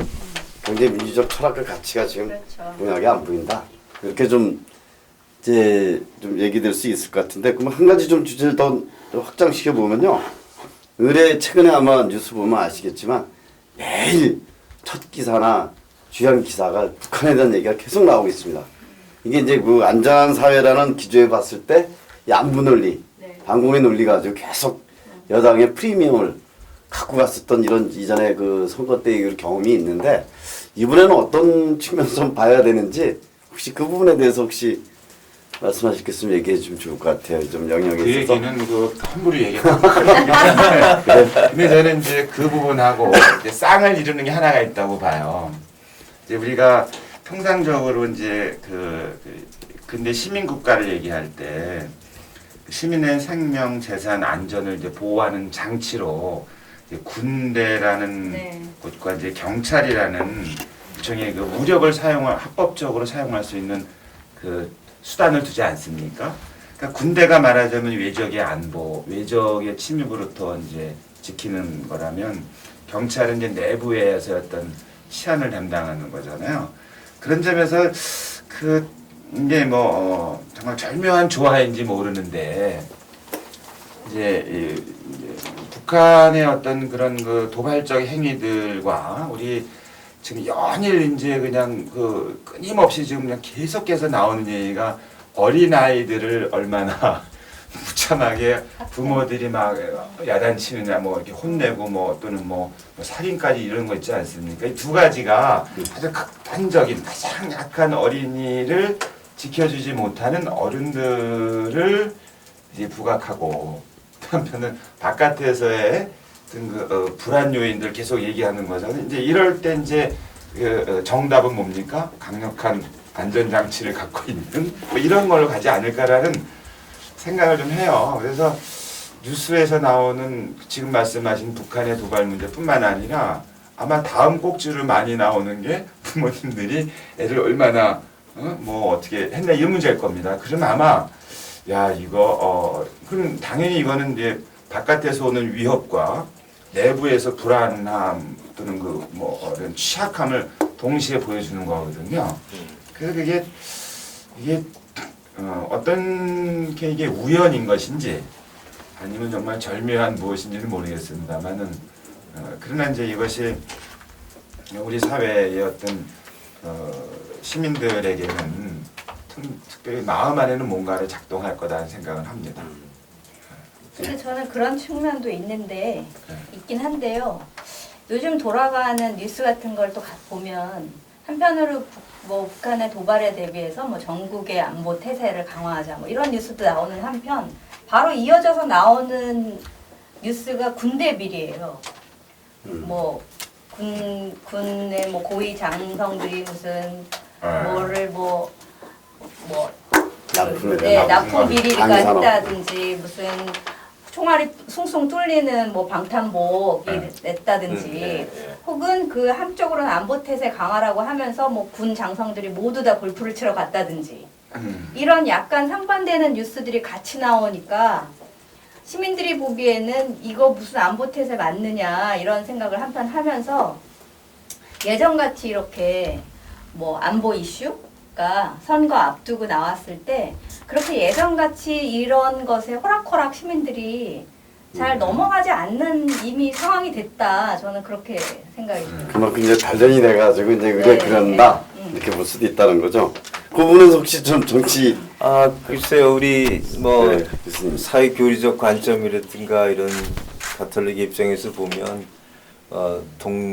경제 민주적 철학과 가치가 지금 그렇죠. 공약에 안 보인다. 이렇게 좀 이제 좀 얘기될 수 있을 것 같은데 그럼 한 가지 좀 주제를 더 확장시켜 보면요. 최근에 아마 뉴스 보면 아시겠지만 매일 첫 기사나 주요 기사가 북한에 대한 얘기가 계속 나오고 있습니다. 이게 이제 그 안전한 사회라는 기조에 봤을 때 양부 논리, 반공의 논리 가지고 계속 여당의 프리미엄을 갖고 갔었던 이런 이전에 그 선거 때 경험이 있는데 이번에는 어떤 측면에서 봐야 되는지 혹시 그 부분에 대해서 혹시 말씀하실 게 있으면 얘기해 주면 좋을 것 같아요. 좀 영역에 그 있어서. 얘기는 그 함부로 얘기하면 근데 저는 이제 그 부분하고 이제 쌍을 이루는 게 하나가 있다고 봐요. 이제 우리가 통상적으로 이제 근대 시민 국가를 얘기할 때 시민의 생명, 재산, 안전을 이제 보호하는 장치로 이제 군대라는 네. 곳과 이제 경찰이라는 일종의 그武力을 사용할 합법적으로 사용할 수 있는 그 수단을 두지 않습니까? 그러니까 군대가 말하자면 외적의 안보, 외적의 침입으로부터 이제 지키는 거라면 경찰은 이제 내부에서 어떤 치안을 담당하는 거잖아요. 그런 점에서 그 이게 뭐 정말 절묘한 조화인지 모르는데 이제 북한의 어떤 그런 그 도발적 행위들과 우리 지금 연일 이제 그냥 그 끊임없이 지금 그냥 계속해서 나오는 얘기가 어린 아이들을 얼마나 무참하게 부모들이 막 야단치느냐 뭐 이렇게 혼내고 뭐 또는 뭐 살인까지 이런 거 있지 않습니까? 이 두 가지가 아주 극단적인 가장 약한 어린이를 지켜주지 못하는 어른들을 이제 부각하고 한편은 바깥에서의 어떤 그 불안 요인들 계속 얘기하는 거잖아요. 이제 이럴 때 이제 그 정답은 뭡니까? 강력한 안전장치를 갖고 있는 뭐 이런 걸로 가지 않을까라는 생각을 좀 해요. 그래서 뉴스에서 나오는 지금 말씀하신 북한의 도발 문제뿐만 아니라 아마 다음 꼭지로 많이 나오는 게 부모님들이 애를 얼마나 뭐 어떻게 했나 이 문제일 겁니다. 그럼 아마 야 이거 그럼 당연히 이거는 이제 바깥에서 오는 위협과 내부에서 불안함 또는 그 뭐 이런 취약함을 동시에 보여주는 거거든요. 그래서 이게 어떤 게 이게 우연인 것인지 아니면 정말 절묘한 무엇인지는 모르겠습니다만은 그러나 이제 이것이 우리 사회의 어떤 시민들에게는 특별히 마음 안에는 뭔가를 작동할 거다는 생각을 합니다. 근데 저는 그런 측면도 있긴 한데요. 요즘 돌아가는 뉴스 같은 걸 또 보면 한편으로 뭐 북한의 도발에 대비해서 뭐 전국의 안보 태세를 강화하자 뭐 이런 뉴스도 나오는 한편 바로 이어져서 나오는 뉴스가 군대 비리예요. 뭐 군의 뭐 고위 장성들이 무슨 뭐를 납품 비리가 했다든지 무슨 총알이 숭숭 뚫리는 뭐 방탄복이 냈다든지 혹은 그 한쪽으로는 안보태세 강화라고 하면서 뭐 군 장성들이 모두 다 골프를 치러 갔다든지 이런 약간 상반되는 뉴스들이 같이 나오니까 시민들이 보기에는 이거 무슨 안보태세 맞느냐 이런 생각을 한편 하면서 예전같이 이렇게 뭐 안보 이슈가 선거 앞두고 나왔을 때 그렇게 예전같이 이런 것에 호락호락 시민들이 잘 넘어가지 않는 이미 상황이 됐다. 저는 그렇게 생각이 듭니다. 그만큼 이제 발전이 돼가지고 이제 그래 그런다 이렇게 볼 수도 있다는 거죠. 그 부분은 혹시 좀 정치 글쎄요, 우리 뭐 네, 교수님. 사회 교리적 관점이라든가 이런 가톨릭 입장에서 보면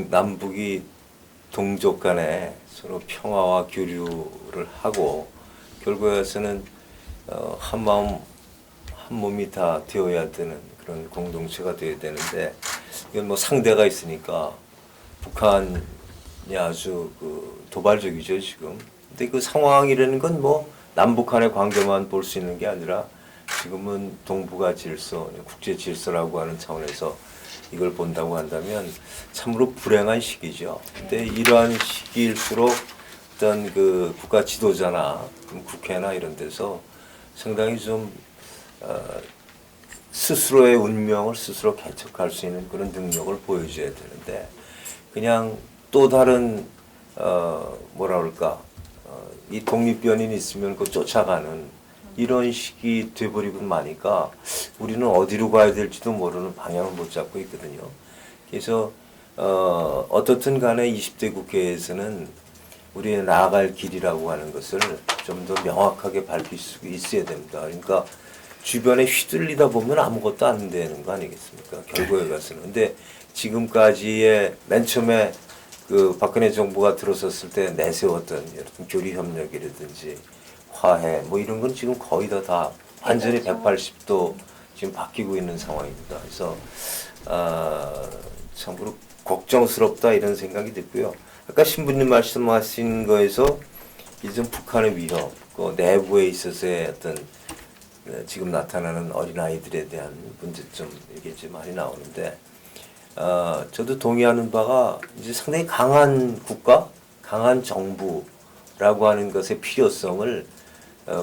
남북이 동족 간에 서로 평화와 교류를 하고 결국에서는 한 마음 한 몸이 다 되어야 되는 그런 공동체가 되어야 되는데 이건 뭐 상대가 있으니까 북한이 아주 그 도발적이죠 지금. 근데 그 상황이라는 건 뭐 남북한의 관계만 볼 수 있는 게 아니라 지금은 동북아 질서, 국제 질서라고 하는 차원에서 이걸 본다고 한다면 참으로 불행한 시기죠. 근데 이러한 시기일수록 어떤 그 국가 지도자나 국회나 이런 데서 상당히 좀 스스로의 운명을 스스로 개척할 수 있는 그런 능력을 보여줘야 되는데 그냥 또 다른 뭐라 그럴까 이 독립변이 있으면 그 쫓아가는 이런 식이 돼버리고 마니까 우리는 어디로 가야 될지도 모르는 방향을 못 잡고 있거든요. 그래서 어떻든 간에 20대 국회에서는 우리의 나아갈 길이라고 하는 것을 좀 더 명확하게 밝힐 수 있어야 됩니다. 그러니까 주변에 휘둘리다 보면 아무것도 안 되는 거 아니겠습니까? 결국에 가서는. 근데 지금까지의 맨 처음에 그 박근혜 정부가 들어섰을 때 내세웠던 여러 교류 협력이라든지 화해 뭐 이런 건 지금 거의 다 완전히 180도 지금 바뀌고 있는 상황입니다. 그래서 참으로 걱정스럽다 이런 생각이 들고요. 아까 신부님 말씀하신 거에서 이전 북한의 위협, 그 내부에 있어서의 어떤 지금 나타나는 어린아이들에 대한 문제점 이게 좀 많이 나오는데 저도 동의하는 바가 이제 상당히 강한 국가, 강한 정부라고 하는 것의 필요성을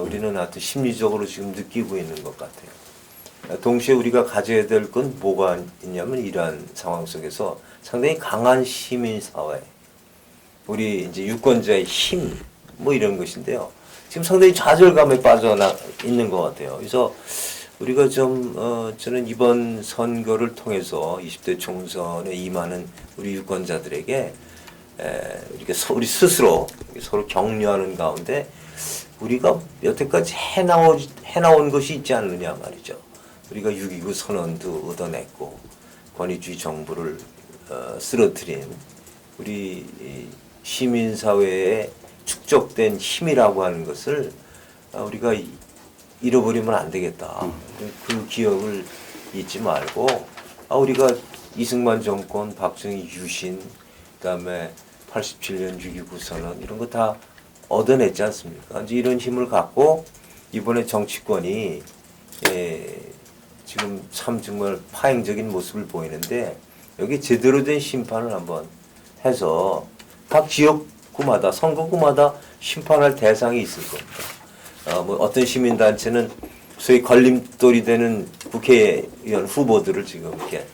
우리는 하여튼 심리적으로 지금 느끼고 있는 것 같아요. 동시에 우리가 가져야 될 건 뭐가 있냐면 이러한 상황 속에서 상당히 강한 시민사회, 우리 이제 유권자의 힘, 뭐 이런 것인데요. 지금 상당히 좌절감에 빠져 있는 것 같아요. 그래서 우리가 저는 이번 선거를 통해서 20대 총선에 임하는 우리 유권자들에게 우리 스스로 서로 격려하는 가운데 우리가 여태까지 해나온 것이 있지 않느냐 말이죠. 우리가 6.29 선언도 얻어냈고 권위주의 정부를 쓰러뜨린 우리 시민사회에 축적된 힘이라고 하는 것을 우리가 잃어버리면 안 되겠다. 그 기억을 잊지 말고 우리가 이승만 정권, 박정희 유신, 그다음에 87년 6.29 선언 이런 거 다 얻어냈지 않습니까? 이제 이런 힘을 갖고 이번에 정치권이 지금 참 정말 파행적인 모습을 보이는데 여기 제대로 된 심판을 한번 해서 각 지역구마다 선거구마다 심판할 대상이 있을 겁니다. 뭐 어떤 시민단체는 소위 걸림돌이 되는 국회의원 후보들을 지금 이렇게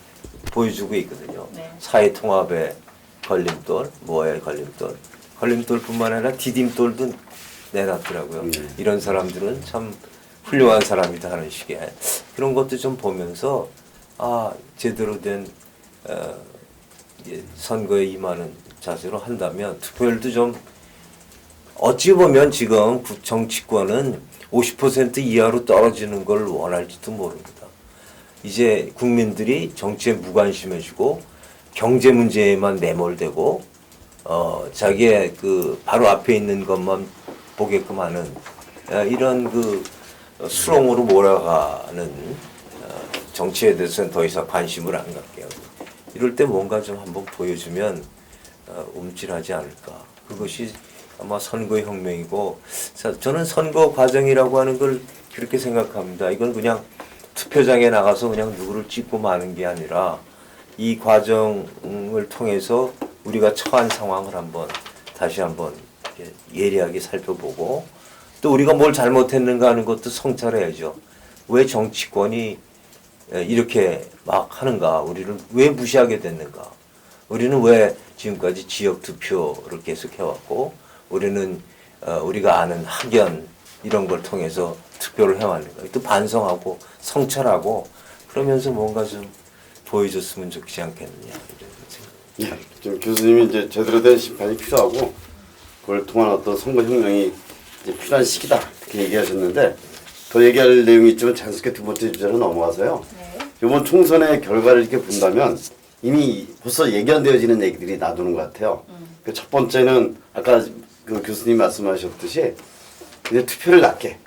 보여주고 있거든요. 네. 사회통합의 걸림돌, 뭐의 걸림돌, 걸림돌뿐만 아니라 디딤돌도 내놨더라고요. 이런 사람들은 참 훌륭한 사람이다 하는 식의 그런 것도 좀 보면서 제대로 된 선거에 임하는 자세로 한다면 투표율도 좀 어찌 보면 지금 정치권은 50% 이하로 떨어지는 걸 원할지도 모릅니다. 이제 국민들이 정치에 무관심해지고 경제 문제에만 매몰되고 자기의 그 바로 앞에 있는 것만 보게끔 하는 이런 그 수렁으로 몰아가는 정치에 대해서는 더 이상 관심을 안 갖게 하고 이럴 때 뭔가 좀 한번 보여주면 움찔하지 않을까. 그것이 아마 선거의 혁명이고 저는 선거 과정이라고 하는 걸 그렇게 생각합니다. 이건 그냥 투표장에 나가서 그냥 누구를 찍고 마는 게 아니라 이 과정을 통해서 우리가 처한 상황을 다시 한번 예리하게 살펴보고 또 우리가 뭘 잘못했는가 하는 것도 성찰해야죠. 왜 정치권이 이렇게 막 하는가? 우리를 왜 무시하게 됐는가? 우리는 왜 지금까지 지역 투표를 계속 해왔고 우리는 우리가 아는 학연 이런 걸 통해서 투표를 해왔는가? 또 반성하고 성찰하고 그러면서 뭔가 좀 보여줬으면 좋지 않겠느냐 이런 생각. 지금 교수님이 이제 제대로 된 심판이 필요하고 그걸 통한 어떤 선거 혁명이 이제 필요한 시기다 이렇게 얘기하셨는데 더 얘기할 내용이 있지만 자연스럽게 두 번째 주제로 넘어가서요. 네. 이번 총선의 결과를 이렇게 본다면 이미 벌써 예견되어지는 얘기들이 나도는 것 같아요. 그 첫 번째는 아까 그 교수님 말씀하셨듯이 이제 투표를 낮게.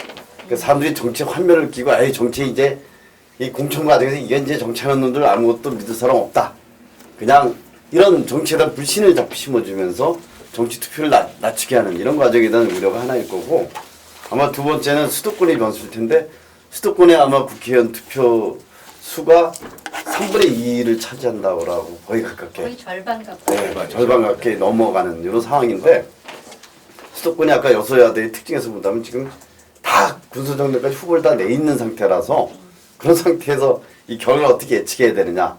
그 사람들이 정치 환멸을 끼고 아예 정치 이제 이 공천 과정에서 이게 이제 정치하는 놈들 아무것도 믿을 사람 없다. 그냥 이런 정치에다 불신을 자꾸 심어주면서 정치 투표를 낮추게 하는 이런 과정에 대한 우려가 하나일 거고 아마 두 번째는 수도권이 변수일 텐데 수도권에 아마 국회의원 투표 수가 3분의 2를 차지한다고 거의 가깝게 거의 절반 가까이. 네, 절반 가까이 넘어가는 이런 상황인데 수도권이 아까 여소야대의 특징에서 본다면 지금 다 군소정당까지 후보를 다 내있는 상태라서 그런 상태에서 이 결과를 어떻게 예측해야 되느냐.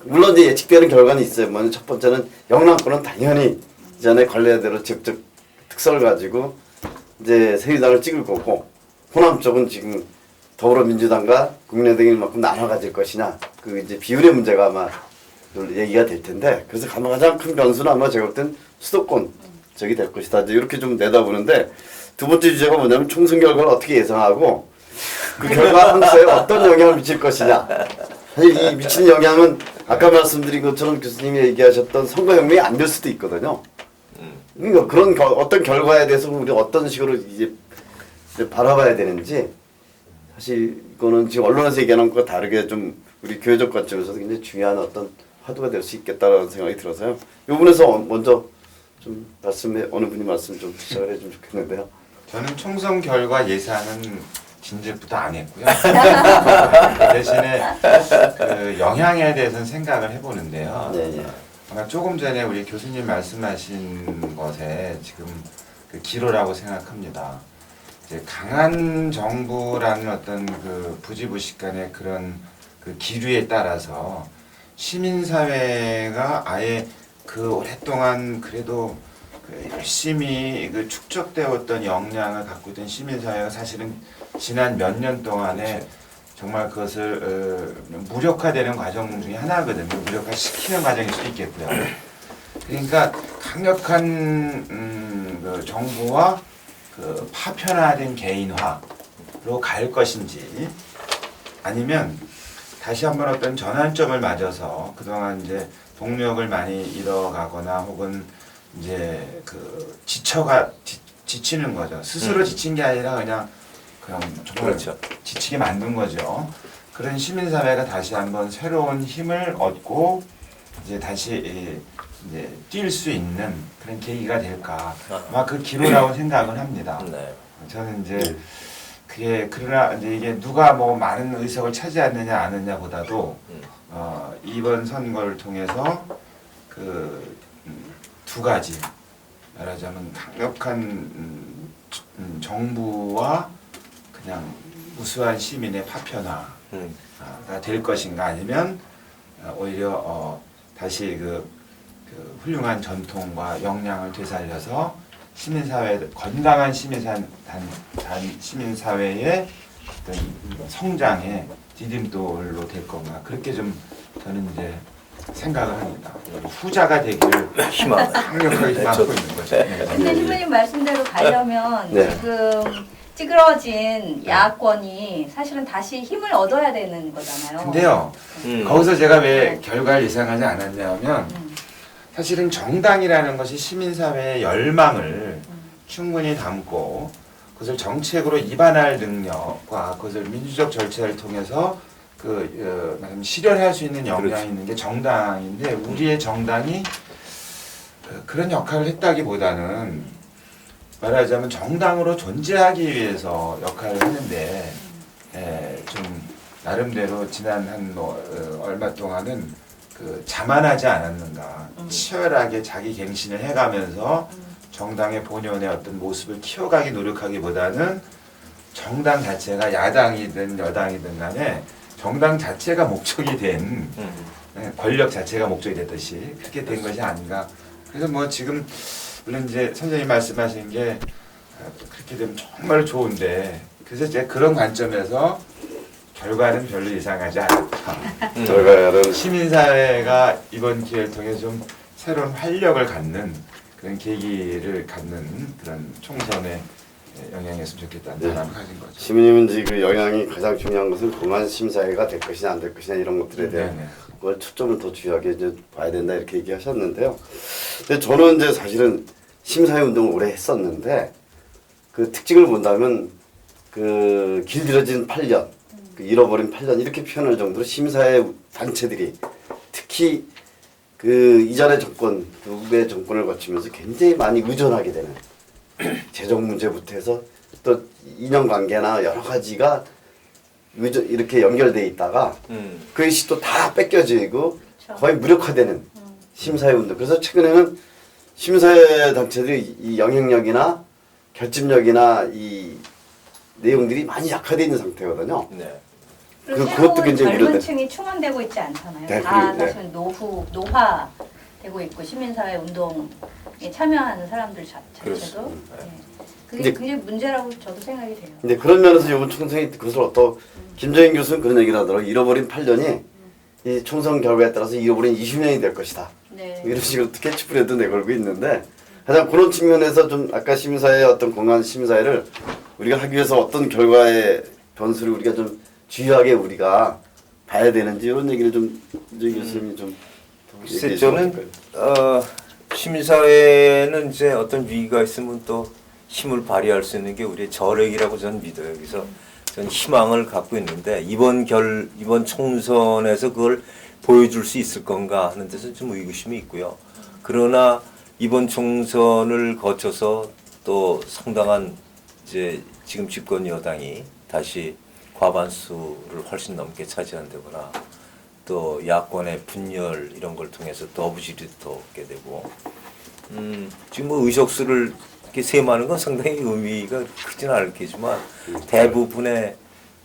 물론 이제 예측되는 결과는 있어요. 먼저 첫 번째는 영남권은 당연히 이전에 관례대로 직접 특성을 가지고 이제 새누리당을 찍을 거고 호남 쪽은 지금 더불어민주당과 국민의당이 얼마큼 나눠가질 것이냐 그 이제 비율의 문제가 아마 얘기가 될 텐데 그래서 가장 큰 변수는 아마 제가 볼 땐 수도권 적이 될 것이다. 이제 이렇게 좀 내다보는데 두 번째 주제가 뭐냐면 총선 결과를 어떻게 예상하고 그 결과 항소에 어떤 영향을 미칠 것이냐. 사실 이 미치는 영향은 아까 말씀드린 것처럼 교수님이 얘기하셨던 선거혁명이 안 될 수도 있거든요. 그러니까 그런 어떤 결과에 대해서 우리가 어떤 식으로 이제 바라봐야 되는지 사실 이거는 지금 언론에서 얘기하는 것과 다르게 좀 우리 교회적 관점에서 굉장히 중요한 어떤 화두가 될 수 있겠다라는 생각이 들어서요. 이 부분에서 먼저 좀 어느 분이 말씀 좀 시작을 해주면 좋겠는데요. 저는 총선 결과 예상은 진즉부터 안 했고요. 대신에 그 영향 영향에 대해서는 생각을 해보는데요. 네, 예. 아마 조금 전에 우리 교수님 말씀하신 것에 지금 그 기로라고 생각합니다. 이제 강한 정부라는 어떤 그 부지부식간의 그런 그 기류에 따라서 시민사회가 아예 그 오랫동안 그래도 그 열심히 그 축적되었던 역량을 갖고 있던 시민사회가 사실은 지난 몇 년 동안에 정말 그것을 무력화되는 과정 중에 하나거든요. 무력화시키는 과정일 수도 있겠고요. 그러니까 강력한 그 정부와 그 파편화된 개인화로 갈 것인지 아니면 다시 한번 어떤 전환점을 맞아서 그동안 이제 동력을 많이 잃어가거나 혹은 이제 그 지치는 거죠. 스스로 지친 게 아니라 그냥 정말 그렇죠. 지치게 만든 거죠. 그런 시민사회가 다시 한번 새로운 힘을 얻고 이제 다시 이제 뛸 수 있는 그런 계기가 될까. 아마 그 기로라고 생각을 합니다. 네. 저는 이제 그게 그러나 이제 이게 누가 뭐 많은 의석을 차지하느냐 안 하느냐보다도 이번 선거를 통해서 그 두 가지 말하자면 강력한 정부와 그냥 무수한 시민의 파편화가 될 것인가 아니면 오히려 다시 그 훌륭한 전통과 역량을 되살려서 시민사회 건강한 시민사회의 어떤 성장의 디딤돌로 될 건가 그렇게 좀 저는 이제 생각을 합니다. 후자가 되기를 강력하게 희망하고 있는 거죠. 네. 근데 신부님 말씀대로 가려면 네. 지금 찌그러진 야권이 사실은 다시 힘을 얻어야 되는 거잖아요. 근데요, 거기서 제가 왜 결과를 예상하지 않았냐면 사실은 정당이라는 것이 시민사회의 열망을 충분히 담고 그것을 정책으로 입안할 능력과 그것을 민주적 절차를 통해서 말하자면 실현할 수 있는 역량이 그렇지. 있는 게 정당인데 우리의 정당이 그런 역할을 했다기보다는 말하자면 정당으로 존재하기 위해서 역할을 했는데 좀 나름대로 지난 한 얼마 동안은 그 자만하지 않았는가 치열하게 자기 갱신을 해가면서 정당의 본연의 어떤 모습을 키워가기 노력하기보다는 정당 자체가 야당이든 여당이든 간에 정당 자체가 목적이 된 권력 자체가 목적이 됐듯이 그렇게 된 것이 아닌가. 그래서 뭐 지금 물론 이제 선생님 말씀하신 게 그렇게 되면 정말 좋은데 그래서 이제 그런 관점에서 결과는 별로 이상하지 않다. 결과는 시민사회가 이번 기회를 통해 좀 새로운 활력을 갖는 그런 계기를 갖는 그런 총선의 영향이었으면 좋겠다는 바람을 가진 거죠. 시민님은 이제 그 영향이 가장 중요한 것은 공안 시민사회가 될 것이냐 안 될 것이냐 이런 것들에 대한 네네. 그걸 초점을 더 중요하게 이제 봐야 된다 이렇게 얘기하셨는데요. 근데 저는 이제 사실은 시민사회 운동을 오래 했었는데 그 특징을 본다면 그 길들여진 8년, 그 잃어버린 8년 이렇게 표현할 정도로 시민사회 단체들이 특히 그 이전의 정권, 후배 정권을 거치면서 굉장히 많이 의존하게 되는 재정 문제부터 해서 또 인연관계나 여러 가지가 이렇게 연결돼 있다가 그것이 또 다 뺏겨지고 그렇죠. 거의 무력화되는 시민사회 운동. 그래서 최근에는 시민사회 단체들이 이 영향력이나 결집력이나 이 내용들이 많이 약화되어 있는 상태거든요. 네. 그리고 그것도 새로운 굉장히 젊은 우려돼. 층이 충원되고 있지 않잖아요. 네, 다 네. 사실 노화되고 있고 시민사회 운동에 참여하는 사람들 자체도 그렇습니다. 네. 그게 이제- 굉장히 문제라고 저도 생각이 돼요. 근데 그런 면에서 이번 총선이 그것을 김정인 교수는 그런 얘기를 하더라고요. 잃어버린 8년이 이 총선 결과에 따라서 잃어버린 20년이 될 것이다. 네. 이런 식으로 캐치프레이도 내걸고 있는데 가장 그런 측면에서 좀 아까 시민사회의 어떤 공간 시민사회를 우리가 하기 위해서 어떤 결과의 변수를 우리가 좀 주의하게 우리가 봐야 되는지 이런 얘기를 좀 이제 교수님이 좀 글쎄 얘기해 저는 주실까요? 시민사회는 이제 어떤 위기가 있으면 또 힘을 발휘할 수 있는 게 우리의 저력이라고 저는 믿어요. 그래서 저는 희망을 갖고 있는데 이번 총선에서 그걸 보여줄 수 있을 건가 하는 데서 좀 의구심이 있고요. 그러나 이번 총선을 거쳐서 또 상당한 이제 지금 집권 여당이 다시 과반수를 훨씬 넘게 차지한다거나 또 야권의 분열 이런 걸 통해서 또 어부지리도 더 얻게 되고 지금 뭐 의석수를 이렇게 세마는 건 상당히 의미가 크지는 않겠지만 대부분의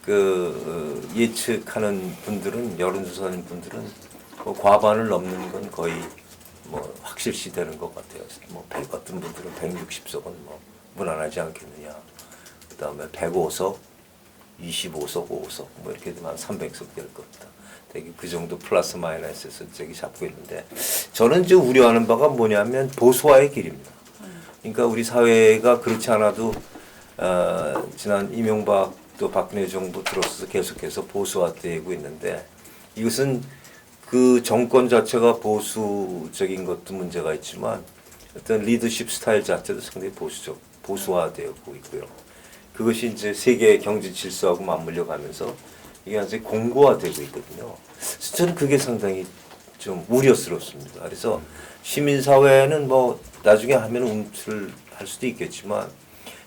그 예측하는 분들은 여론조사하는 분들은 뭐 과반을 넘는 건 거의 뭐 확실시되는 것 같아요. 뭐 어떤 분들은 160석은 뭐 무난하지 않겠느냐. 그다음에 105석, 25석, 5석 뭐 이렇게 되면 한 300석 될 겁니다. 되게 그 정도 플러스 마이너스에서 저기 잡고 있는데 저는 이제 우려하는 바가 뭐냐면 보수화의 길입니다. 그러니까 우리 사회가 그렇지 않아도 지난 이명박 또 박근혜 정부 들어서서 계속해서 보수화되고 있는데 이것은 그 정권 자체가 보수적인 것도 문제가 있지만 어떤 리더십 스타일 자체도 상당히 보수화되고 있고요. 그것이 이제 세계 경제 질서하고 맞물려 가면서 이게 아주 공고화되고 있거든요. 그래서 저는 그게 상당히 좀 우려스럽습니다. 그래서 시민사회는 뭐 나중에 하면 움츠할 수도 있겠지만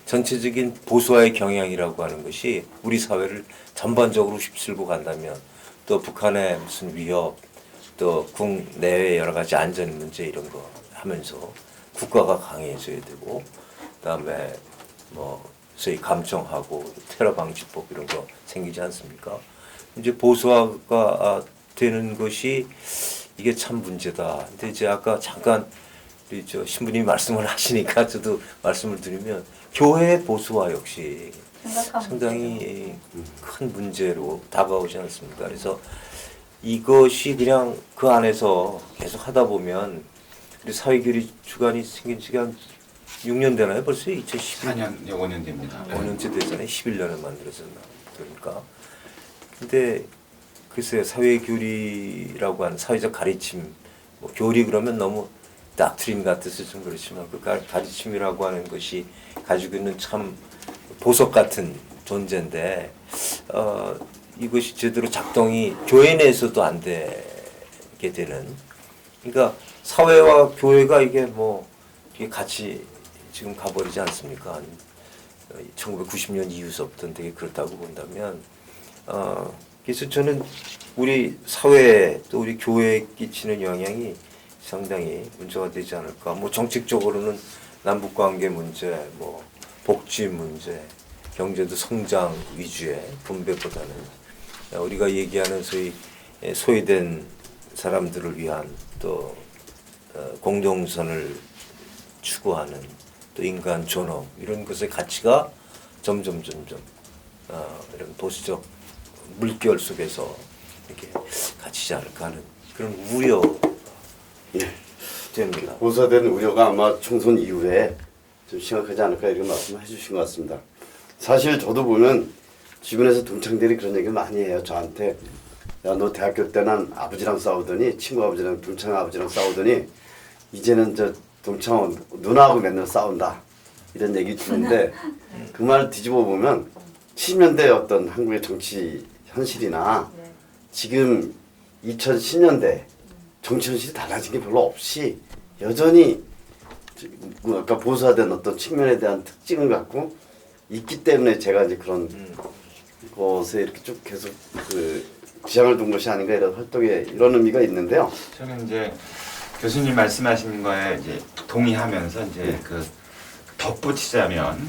전체적인 보수화의 경향이라고 하는 것이 우리 사회를 전반적으로 휩쓸고 간다면 또 북한의 무슨 위협 또 국내외 여러 가지 안전 문제 이런 거 하면서 국가가 강해져야 되고 그다음에 뭐 소위 감청하고 테러 방지법 이런 거 생기지 않습니까? 이제 보수화가 되는 것이 이게 참 문제다. 근데 이제 아까 잠깐 우리 저 신부님이 말씀을 하시니까 저도 말씀을 드리면 교회 보수화 역시 상당히 큰 문제로 다가오지 않습니까? 그래서 이것이 그냥 그 안에서 계속 하다 보면 우리 사회교리 주간이 생긴 지가 한 6년 되나요? 벌써 4년, 5년 됩니다. 5년째 되잖아요. 11년에 만들어졌나. 그러니까. 근데 글쎄요. 사회교리라고 하는 사회적 가르침, 뭐 교리 그러면 너무 닥트린 같아서 좀 그렇지만 그 가르침이라고 하는 것이 가지고 있는 참 보석 같은 존재인데 이것이 제대로 작동이 교회 내에서도 안 되게 되는 그러니까 사회와 교회가 이게 뭐 이게 같이 지금 가버리지 않습니까? 한 1990년 이후서부터 되게 그렇다고 본다면 그래서 저는 우리 사회에 또 우리 교회에 끼치는 영향이 상당히 문제가 되지 않을까. 뭐 정책적으로는 남북관계 문제, 뭐 복지 문제, 경제도 성장 위주의 분배보다는 우리가 얘기하는 소위 소외된 사람들을 위한 또 공동선을 추구하는 또 인간 존엄 이런 것의 가치가 점점 이런 보수적 물결 속에서 이렇게 갇히지 않을까 하는 그런 우려 됩니다. 보수화된 우려가 아마 총선 이후에 좀 심각하지 않을까 이렇게 말씀해 주신 것 같습니다. 사실 저도 보면 주변에서 동창들이 그런 얘기를 많이 해요. 저한테 야 너 대학교 때는 아버지랑 싸우더니 친구 아버지랑 동창 아버지랑 싸우더니 이제는 저 동창 누나하고 맨날 싸운다 이런 얘기 듣는데 그 말 뒤집어 보면 70년대 어떤 한국의 정치 현실이나 지금 2010년대 정치 현실이 달라진 게 별로 없이 여전히 아까 보수화된 어떤 측면에 대한 특징을 갖고 있기 때문에 제가 이제 그런 것에 이렇게 쭉 계속 그 지향을 둔 것이 아닌가 이런 활동에 이런 의미가 있는데요. 저는 이제 교수님 말씀하신 거에 이제 동의하면서 이제 그 덧붙이자면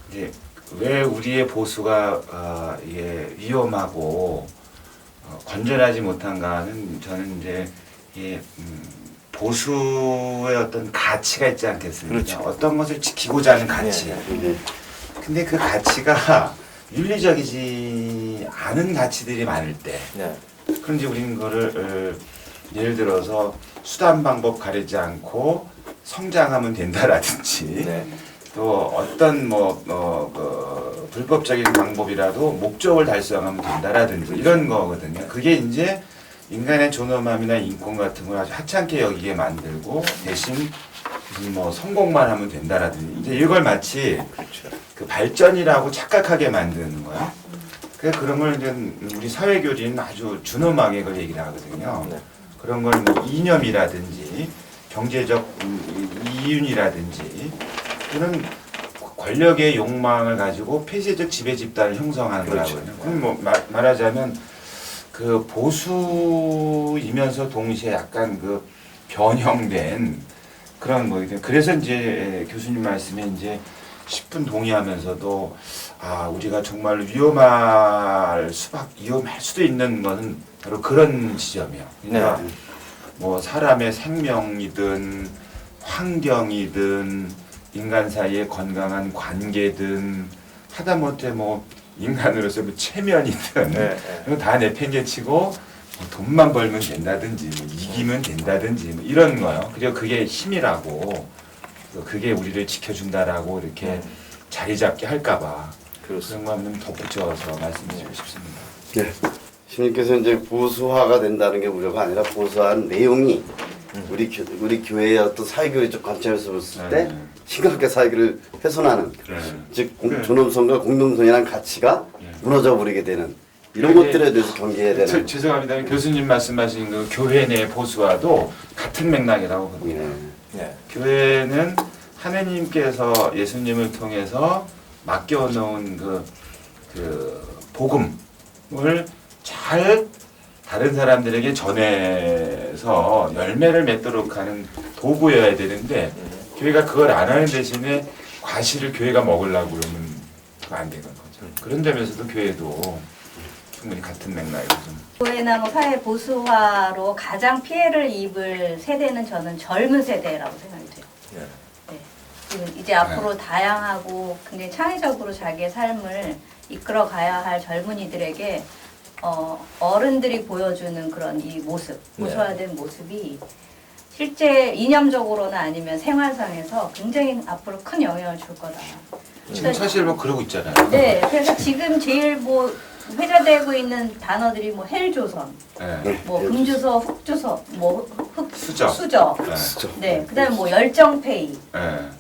이제 왜 우리의 보수가 이게 위험하고 건전하지 못한가는 저는 이제 보수의 어떤 가치가 있지 않겠습니까? 그렇죠. 어떤 것을 지키고자 하는 가치. 근데 그 가치가 윤리적이지 않은 가치들이 많을 때 그럼 이제 우리는 그거를 예를 들어서 수단 방법 가리지 않고 성장하면 된다라든지 또 어떤 그 불법적인 방법이라도 목적을 달성하면 된다라든지 이런 거거든요. 그게 이제 인간의 존엄함이나 인권 같은 걸 아주 하찮게 여기게 만들고 대신 뭐 성공만 하면 된다라든지 이제 이걸 마치 그 발전이라고 착각하게 만드는 거야. 그런 걸 이제 우리 사회교리는 아주 준엄하게 그걸 얘기를 하거든요. 그런 걸 뭐 이념이라든지 경제적 이윤이라든지 그런 권력의 욕망을 가지고 폐쇄적 지배 집단을 형성하는 거라고요. 그럼 뭐 말하자면 그 보수이면서 동시에 약간 그 변형된 그런 뭐 그래서 이제 교수님 말씀에 이제 10분 동의하면서도 아 우리가 정말 위험할 수도 있는 것은 바로 그런 지점이에요. 그러니까 뭐 사람의 생명이든 환경이든 인간 사이의 건강한 관계든 하다못해 뭐 인간으로서 뭐 체면이든 이건 다 내팽개치고 뭐 돈만 벌면 된다든지 뭐 이기면 된다든지 뭐 이런 거요. 그리고 그게 힘이라고 그게 우리를 지켜준다라고 이렇게 자리 잡게 할까봐 그런 거 한번 덧붙여서 말씀드리고 싶습니다. 네. 신님께서 이제 보수화가 된다는 게 우려가 아니라 보수한 내용이 우리 교회의 어떤 사회교리적 관점에서 봤을 때 심각하게 사회를 훼손하는 즉 존엄성과 공동성이라는 가치가 무너져 버리게 되는 이런 것들에 대해서 경계해야 되는. 죄송합니다. 교수님 말씀하신 그 교회 내 보수화도 같은 맥락이라고 봅니다. 교회는 하느님께서 예수님을 통해서 맡겨놓은 그 복음을 잘 다른 사람들에게 전해서 열매를 맺도록 하는 도구여야 되는데 교회가 그걸 안 하는 대신에 과실을 교회가 먹으려고 그러면 그거 안 되는 거죠. 그런 점에서도 교회도 충분히 같은 맥락이죠. 교회나 뭐 사회 보수화로 가장 피해를 입을 세대는 저는 젊은 세대라고 생각이 돼요. 네. 지금 이제 앞으로 다양하고 굉장히 창의적으로 자기의 삶을 이끌어 가야 할 젊은이들에게 어른들이 보여주는 그런 이 모습, 보수화된 모습이 실제 이념적으로나 아니면 생활상에서 굉장히 앞으로 큰 영향을 줄 거다. 지금 사실 뭐 그러고 있잖아요. 네, 그래서 지금 제일 뭐 회자되고 있는 단어들이 뭐 헬조선, 뭐 금주서, 흑주서, 뭐 수저, 네, 그다음에 뭐 열정페이,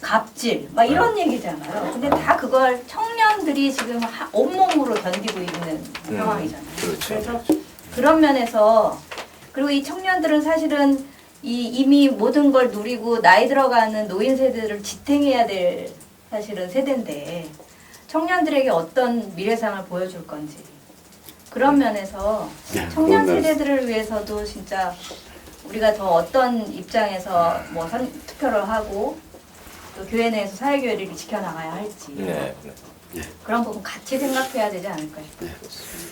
갑질, 막 이런 얘기잖아요. 근데 다 그걸 청년들이 지금 온몸으로 견디고 있는 상황이잖아요. 그래서 그런 면에서 그리고 이 청년들은 사실은 이미 모든 걸 누리고 나이 들어가는 노인 세대를 지탱해야 될 사실은 세대인데 청년들에게 어떤 미래상을 보여줄 건지 그런 면에서 청년 세대들을 위해서도 진짜 우리가 더 어떤 입장에서 뭐 투표를 하고 또 교회 내에서 사회교리를 지켜나가야 할지 그런 부분 같이 생각해야 되지 않을까 싶어요.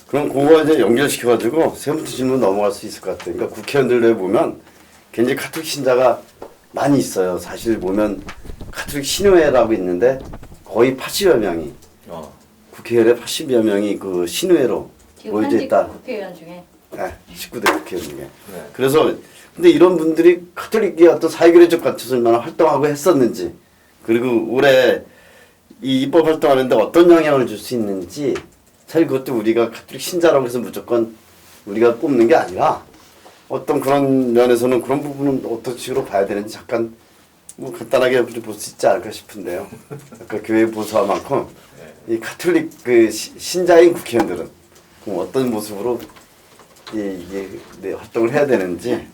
그럼 그거 이제 연결시켜가지고 세 번째 질문 넘어갈 수 있을 것 같아요. 그러니까 국회의원들에 보면 굉장히 카톨릭 신자가 많이 있어요. 사실 보면 카톨릭 신우회라고 있는데 거의 80여 명이 국회의원의 80여 명이 그 신우회로 모여져 있다. 국회의원 중에. 네, 19대 국회의원 중에. 그래서 근데 이런 분들이 카톨릭의 어떤 사회교리적 관점에서 얼마나 활동하고 했었는지 그리고 올해 이 입법 활동하는데 어떤 영향을 줄 수 있는지 사실 그것도 우리가 카톨릭 신자라고 해서 무조건 우리가 뽑는 게 아니라 어떤 그런 면에서는 그런 부분은 어떤 식으로 봐야 되는지 잠깐 뭐 간단하게 볼 수 있지 않을까 싶은데요. 아까 교회 보수화만큼 이 카톨릭 그 신자인 국회의원들은 그럼 어떤 모습으로 이게 활동을 해야 되는지.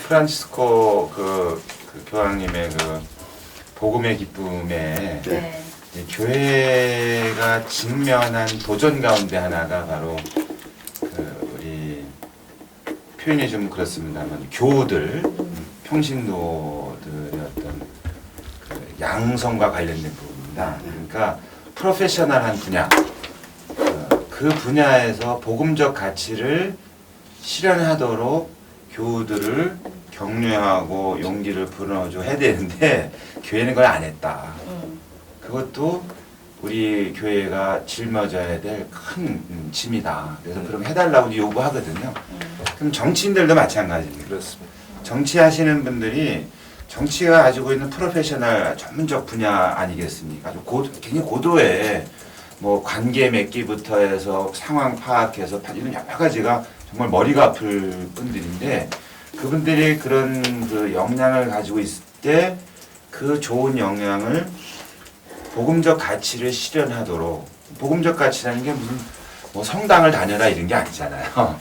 프란치스코 그 교황님의 그 복음의 기쁨에 교회가 직면한 도전 가운데 하나가 바로 그 우리 표현이 좀 그렇습니다만 교우들 평신도들의 어떤 그 양성과 관련된 부분입니다. 그러니까 프로페셔널한 분야 그 분야에서 복음적 가치를 실현하도록 교우들을 격려하고 용기를 불어줘야 되는데 교회는 그걸 안 했다. 그것도 우리 교회가 짊어져야 될 큰 짐이다. 그래서 그럼 해달라고 요구하거든요. 그럼 정치인들도 마찬가지입니다. 그렇습니다. 정치하시는 분들이 정치가 가지고 있는 프로페셔널 전문적 분야 아니겠습니까? 아주 굉장히 고도의 뭐 관계 맺기부터 해서 상황 파악해서 이런 여러 가지가 정말 머리가 아플 분들인데 그분들이 그런 그 역량을 가지고 있을 때 그 좋은 역량을 복음적 가치를 실현하도록 복음적 가치라는 게 무슨 뭐 성당을 다녀라 이런 게 아니잖아요.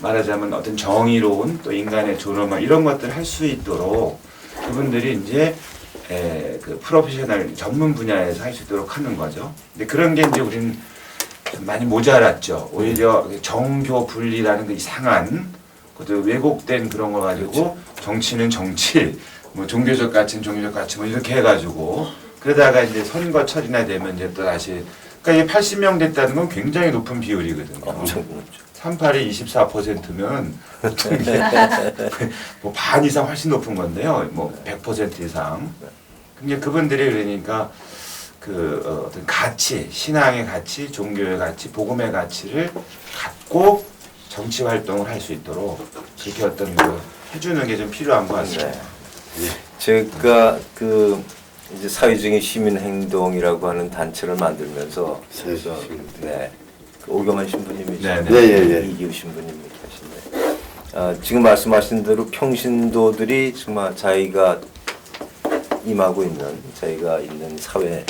말하자면 어떤 정의로운 또 인간의 존엄함 이런 것들 할 수 있도록 그분들이 이제 그 프로페셔널 전문 분야에서 할 수 있도록 하는 거죠. 근데 그런 게 이제 우리는 좀 많이 모자랐죠. 오히려 정교 분리라는 그 이상한 그것도 왜곡된 그런 거 가지고 정치는 정치, 뭐 종교적 가치는 종교적 가치 뭐 이렇게 해가지고 그러다가 이제 선거철이나 되면 이제 또 다시 그러니까 이게 80명 됐다는 건 굉장히 높은 비율이거든요. 엄청 높죠. 38이 24%면 보통 이게 뭐반 이상 훨씬 높은 건데요. 뭐 100% 이상. 근데 그분들이 그러니까 그 어떤 가치, 신앙의 가치, 종교의 가치, 복음의 가치를 갖고 정치 활동을 할 수 있도록 그렇게 어떤 그 해주는 게 좀 필요한 것 같습니다. 네. 제가 그 이제 사회적인 시민 행동이라고 하는 단체를 만들면서 사회적 네. 그 오경환 신부님이시죠. 네, 네. 네, 예, 예. 이기우 신부님 계신데 지금 말씀하신 대로 평신도들이 정말 자기가 임하고 있는 자기가 있는 사회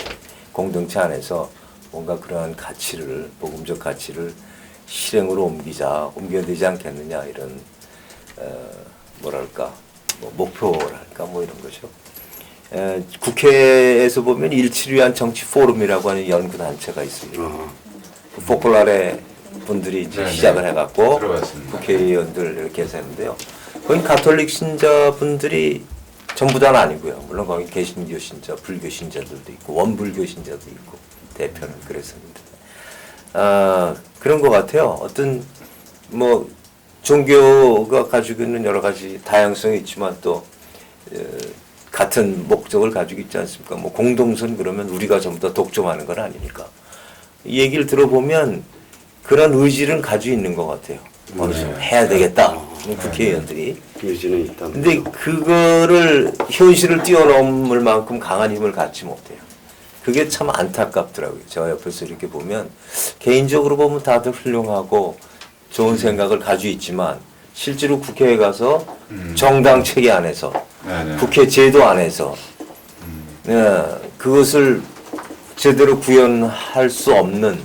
공동체 안에서 뭔가 그러한 가치를 복음적 가치를 실행으로 옮겨야 되지 않겠느냐 이런 뭐랄까 뭐 목표랄까 뭐 이런 거죠. 국회에서 보면 일치를 위한 정치 포럼이라고 하는 연구 단체가 있습니다. 그 포콜라레 분들이 이제 네네. 시작을 해갖고 들어봤습니다. 국회의원들 이렇게 해서 했는데요. 거기 가톨릭 신자분들이 전부 다는 아니고요. 물론 거기 개신교 신자, 불교 신자들도 있고 원불교 신자도 있고 대표는 그랬습니다. 그런 것 같아요. 어떤 뭐 종교가 가지고 있는 여러 가지 다양성이 있지만 또 같은 목적을 가지고 있지 않습니까? 뭐 공동선 그러면 우리가 전부 다 독점하는 건 아니니까. 이 얘기를 들어보면 그런 의지를 가지고 있는 것 같아요. 해야 되겠다. 국회의원들이. 의지는 있다. 근데 그거를 현실을 뛰어넘을 만큼 강한 힘을 갖지 못해요. 그게 참 안타깝더라고요. 제가 옆에서 이렇게 보면 개인적으로 보면 다들 훌륭하고 좋은 생각을 가지고 있지만 실제로 국회에 가서 정당 체계 안에서 네네. 국회 제도 안에서 그것을 제대로 구현할 수 없는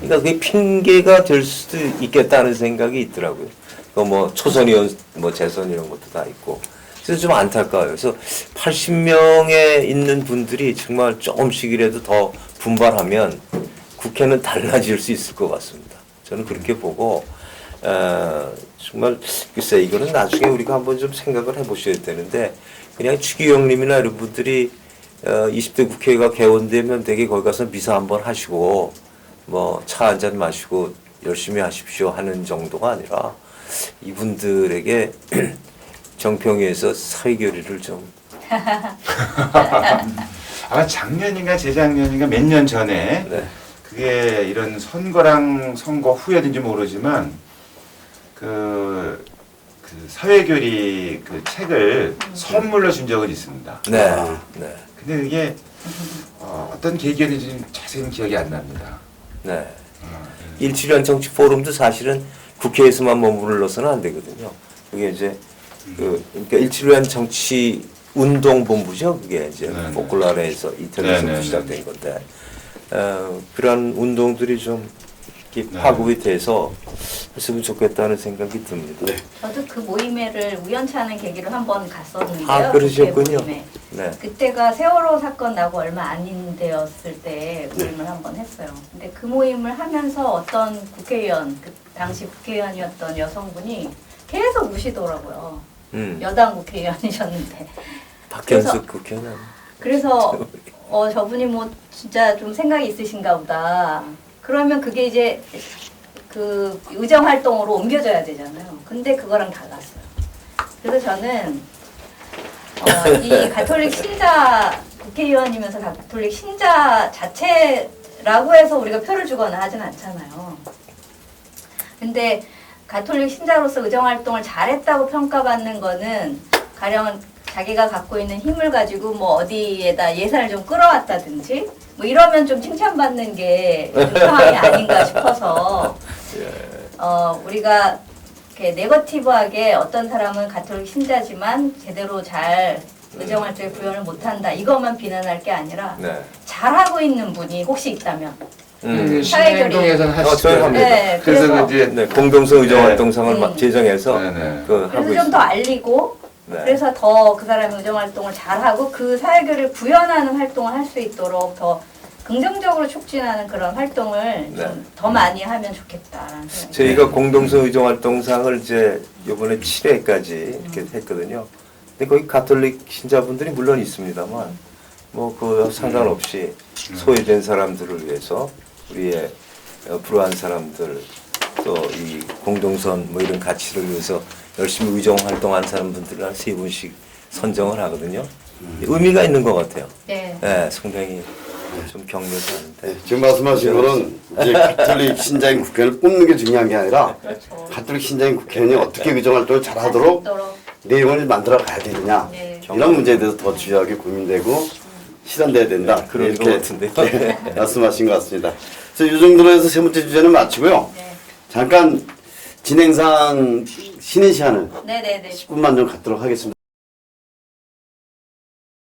그러니까 그게 핑계가 될 수도 있겠다는 생각이 있더라고요. 뭐 초선 의원, 뭐 재선 이런 것도 다 있고. 그래서 좀 안타까워요. 그래서 80명에 있는 분들이 정말 조금씩이라도 더 분발하면 국회는 달라질 수 있을 것 같습니다. 저는 그렇게 보고 정말 글쎄 이거는 나중에 우리가 한번 좀 생각을 해보셔야 되는데 그냥 추기경님이나 이런 분들이 20대 국회가 개원되면 되게 거기 가서 미사 한번 하시고 뭐 차 한 잔 마시고 열심히 하십시오 하는 정도가 아니라 이분들에게 정평위에서 사회교리를 좀 아마 작년인가 재작년인가 몇 년 전에 네. 그게 이런 선거랑 선거 후였는지 모르지만 그 사회교리 그 책을 선물로 준 적은 있습니다. 네. 네. 근데 그게 어떤 계기였는지 자세히 기억이 안 납니다. 네. 일치련 정치 포럼도 사실은 국회에서만 머물러서는 안 되거든요. 그게 이제 그러니까 일치련 정치 운동본부죠. 그게 이제 네네. 포클라레에서 이태리에서 네네네. 시작된 건데 그런 운동들이 좀 이렇게 네. 파급이 돼서 했으면 좋겠다는 생각이 듭니다. 네. 저도 그 모임회를 우연치 않은 계기로 한번 갔었는데요. 아, 그러셨군요. 국회 모임에. 네. 그때가 세월호 사건 나고 얼마 안 되었을 때 모임을 한번 했어요. 근데 그 모임을 하면서 어떤 국회의원, 그 당시 국회의원이었던 여성분이 계속 우시더라고요. 여당 국회의원이셨는데. 박현숙 국회의원. 그래서 저분이 뭐 진짜 좀 생각이 있으신가 보다. 그러면 그게 이제 그 의정 활동으로 옮겨져야 되잖아요. 근데 그거랑 달랐어요. 그래서 저는 이 가톨릭 신자 국회의원이면서 가톨릭 신자 자체라고 해서 우리가 표를 주거나 하진 않잖아요. 근데 가톨릭 신자로서 의정 활동을 잘했다고 평가받는 거는 가령 자기가 갖고 있는 힘을 가지고 뭐 어디에다 예산을 좀 끌어왔다든지 뭐 이러면 좀 칭찬받는 게 상황이 아닌가 싶어서 우리가 이렇게 네거티브하게 어떤 사람은 가톨릭 신자지만 제대로 잘 의정 활동에 구현을 못한다 이것만 비난할 게 아니라 네. 잘하고 있는 분이 혹시 있다면 신행동에서는 저희 하시죠. 합니다. 네, 그래서 그래서 이제 네, 공동성 의정 네. 활동상을 막 제정해서 네네. 그 하고 그래서 좀 있습니다. 더 알리고 네. 그래서 더 그 사람의 의정 활동을 잘하고 그 사회교를 구현하는 활동을 할 수 있도록 더 긍정적으로 촉진하는 그런 활동을 네. 좀 더 많이 하면 좋겠다라는 생각이 저희가 공동선 의정활동상을 이제 이번에 7회까지 이렇게 했거든요. 근데 거기 가톨릭 신자분들이 물론 있습니다만 뭐 그 상관없이 소외된 사람들을 위해서 우리의 불우한 사람들 또 이 공동선 뭐 이런 가치를 위해서 열심히 의정 활동한 사람분들을 한 3분씩 선정을 하거든요. 의미가 있는 것 같아요. 네. 네, 상당히 좀 격려도 하는데. 네, 지금 말씀하신 거는 이제 가톨릭 신자인 국회의원을 뽑는 게 중요한 게 아니라 그렇죠. 가톨릭 신자인 국회의원이 어떻게 의정활동을 잘하도록 내용을 만들어 가야 되느냐 네. 이런 문제에 대해서 더 주요하게 고민되고 실현돼야 된다. 그런 것 이렇게 같은데요. 네, 말씀하신 것 같습니다. 그래서 이 정도로 해서 세 번째 주제는 마치고요. 네. 잠깐 진행상 쉬는 시간을 네네네. 10분만 좀 갖도록 하겠습니다.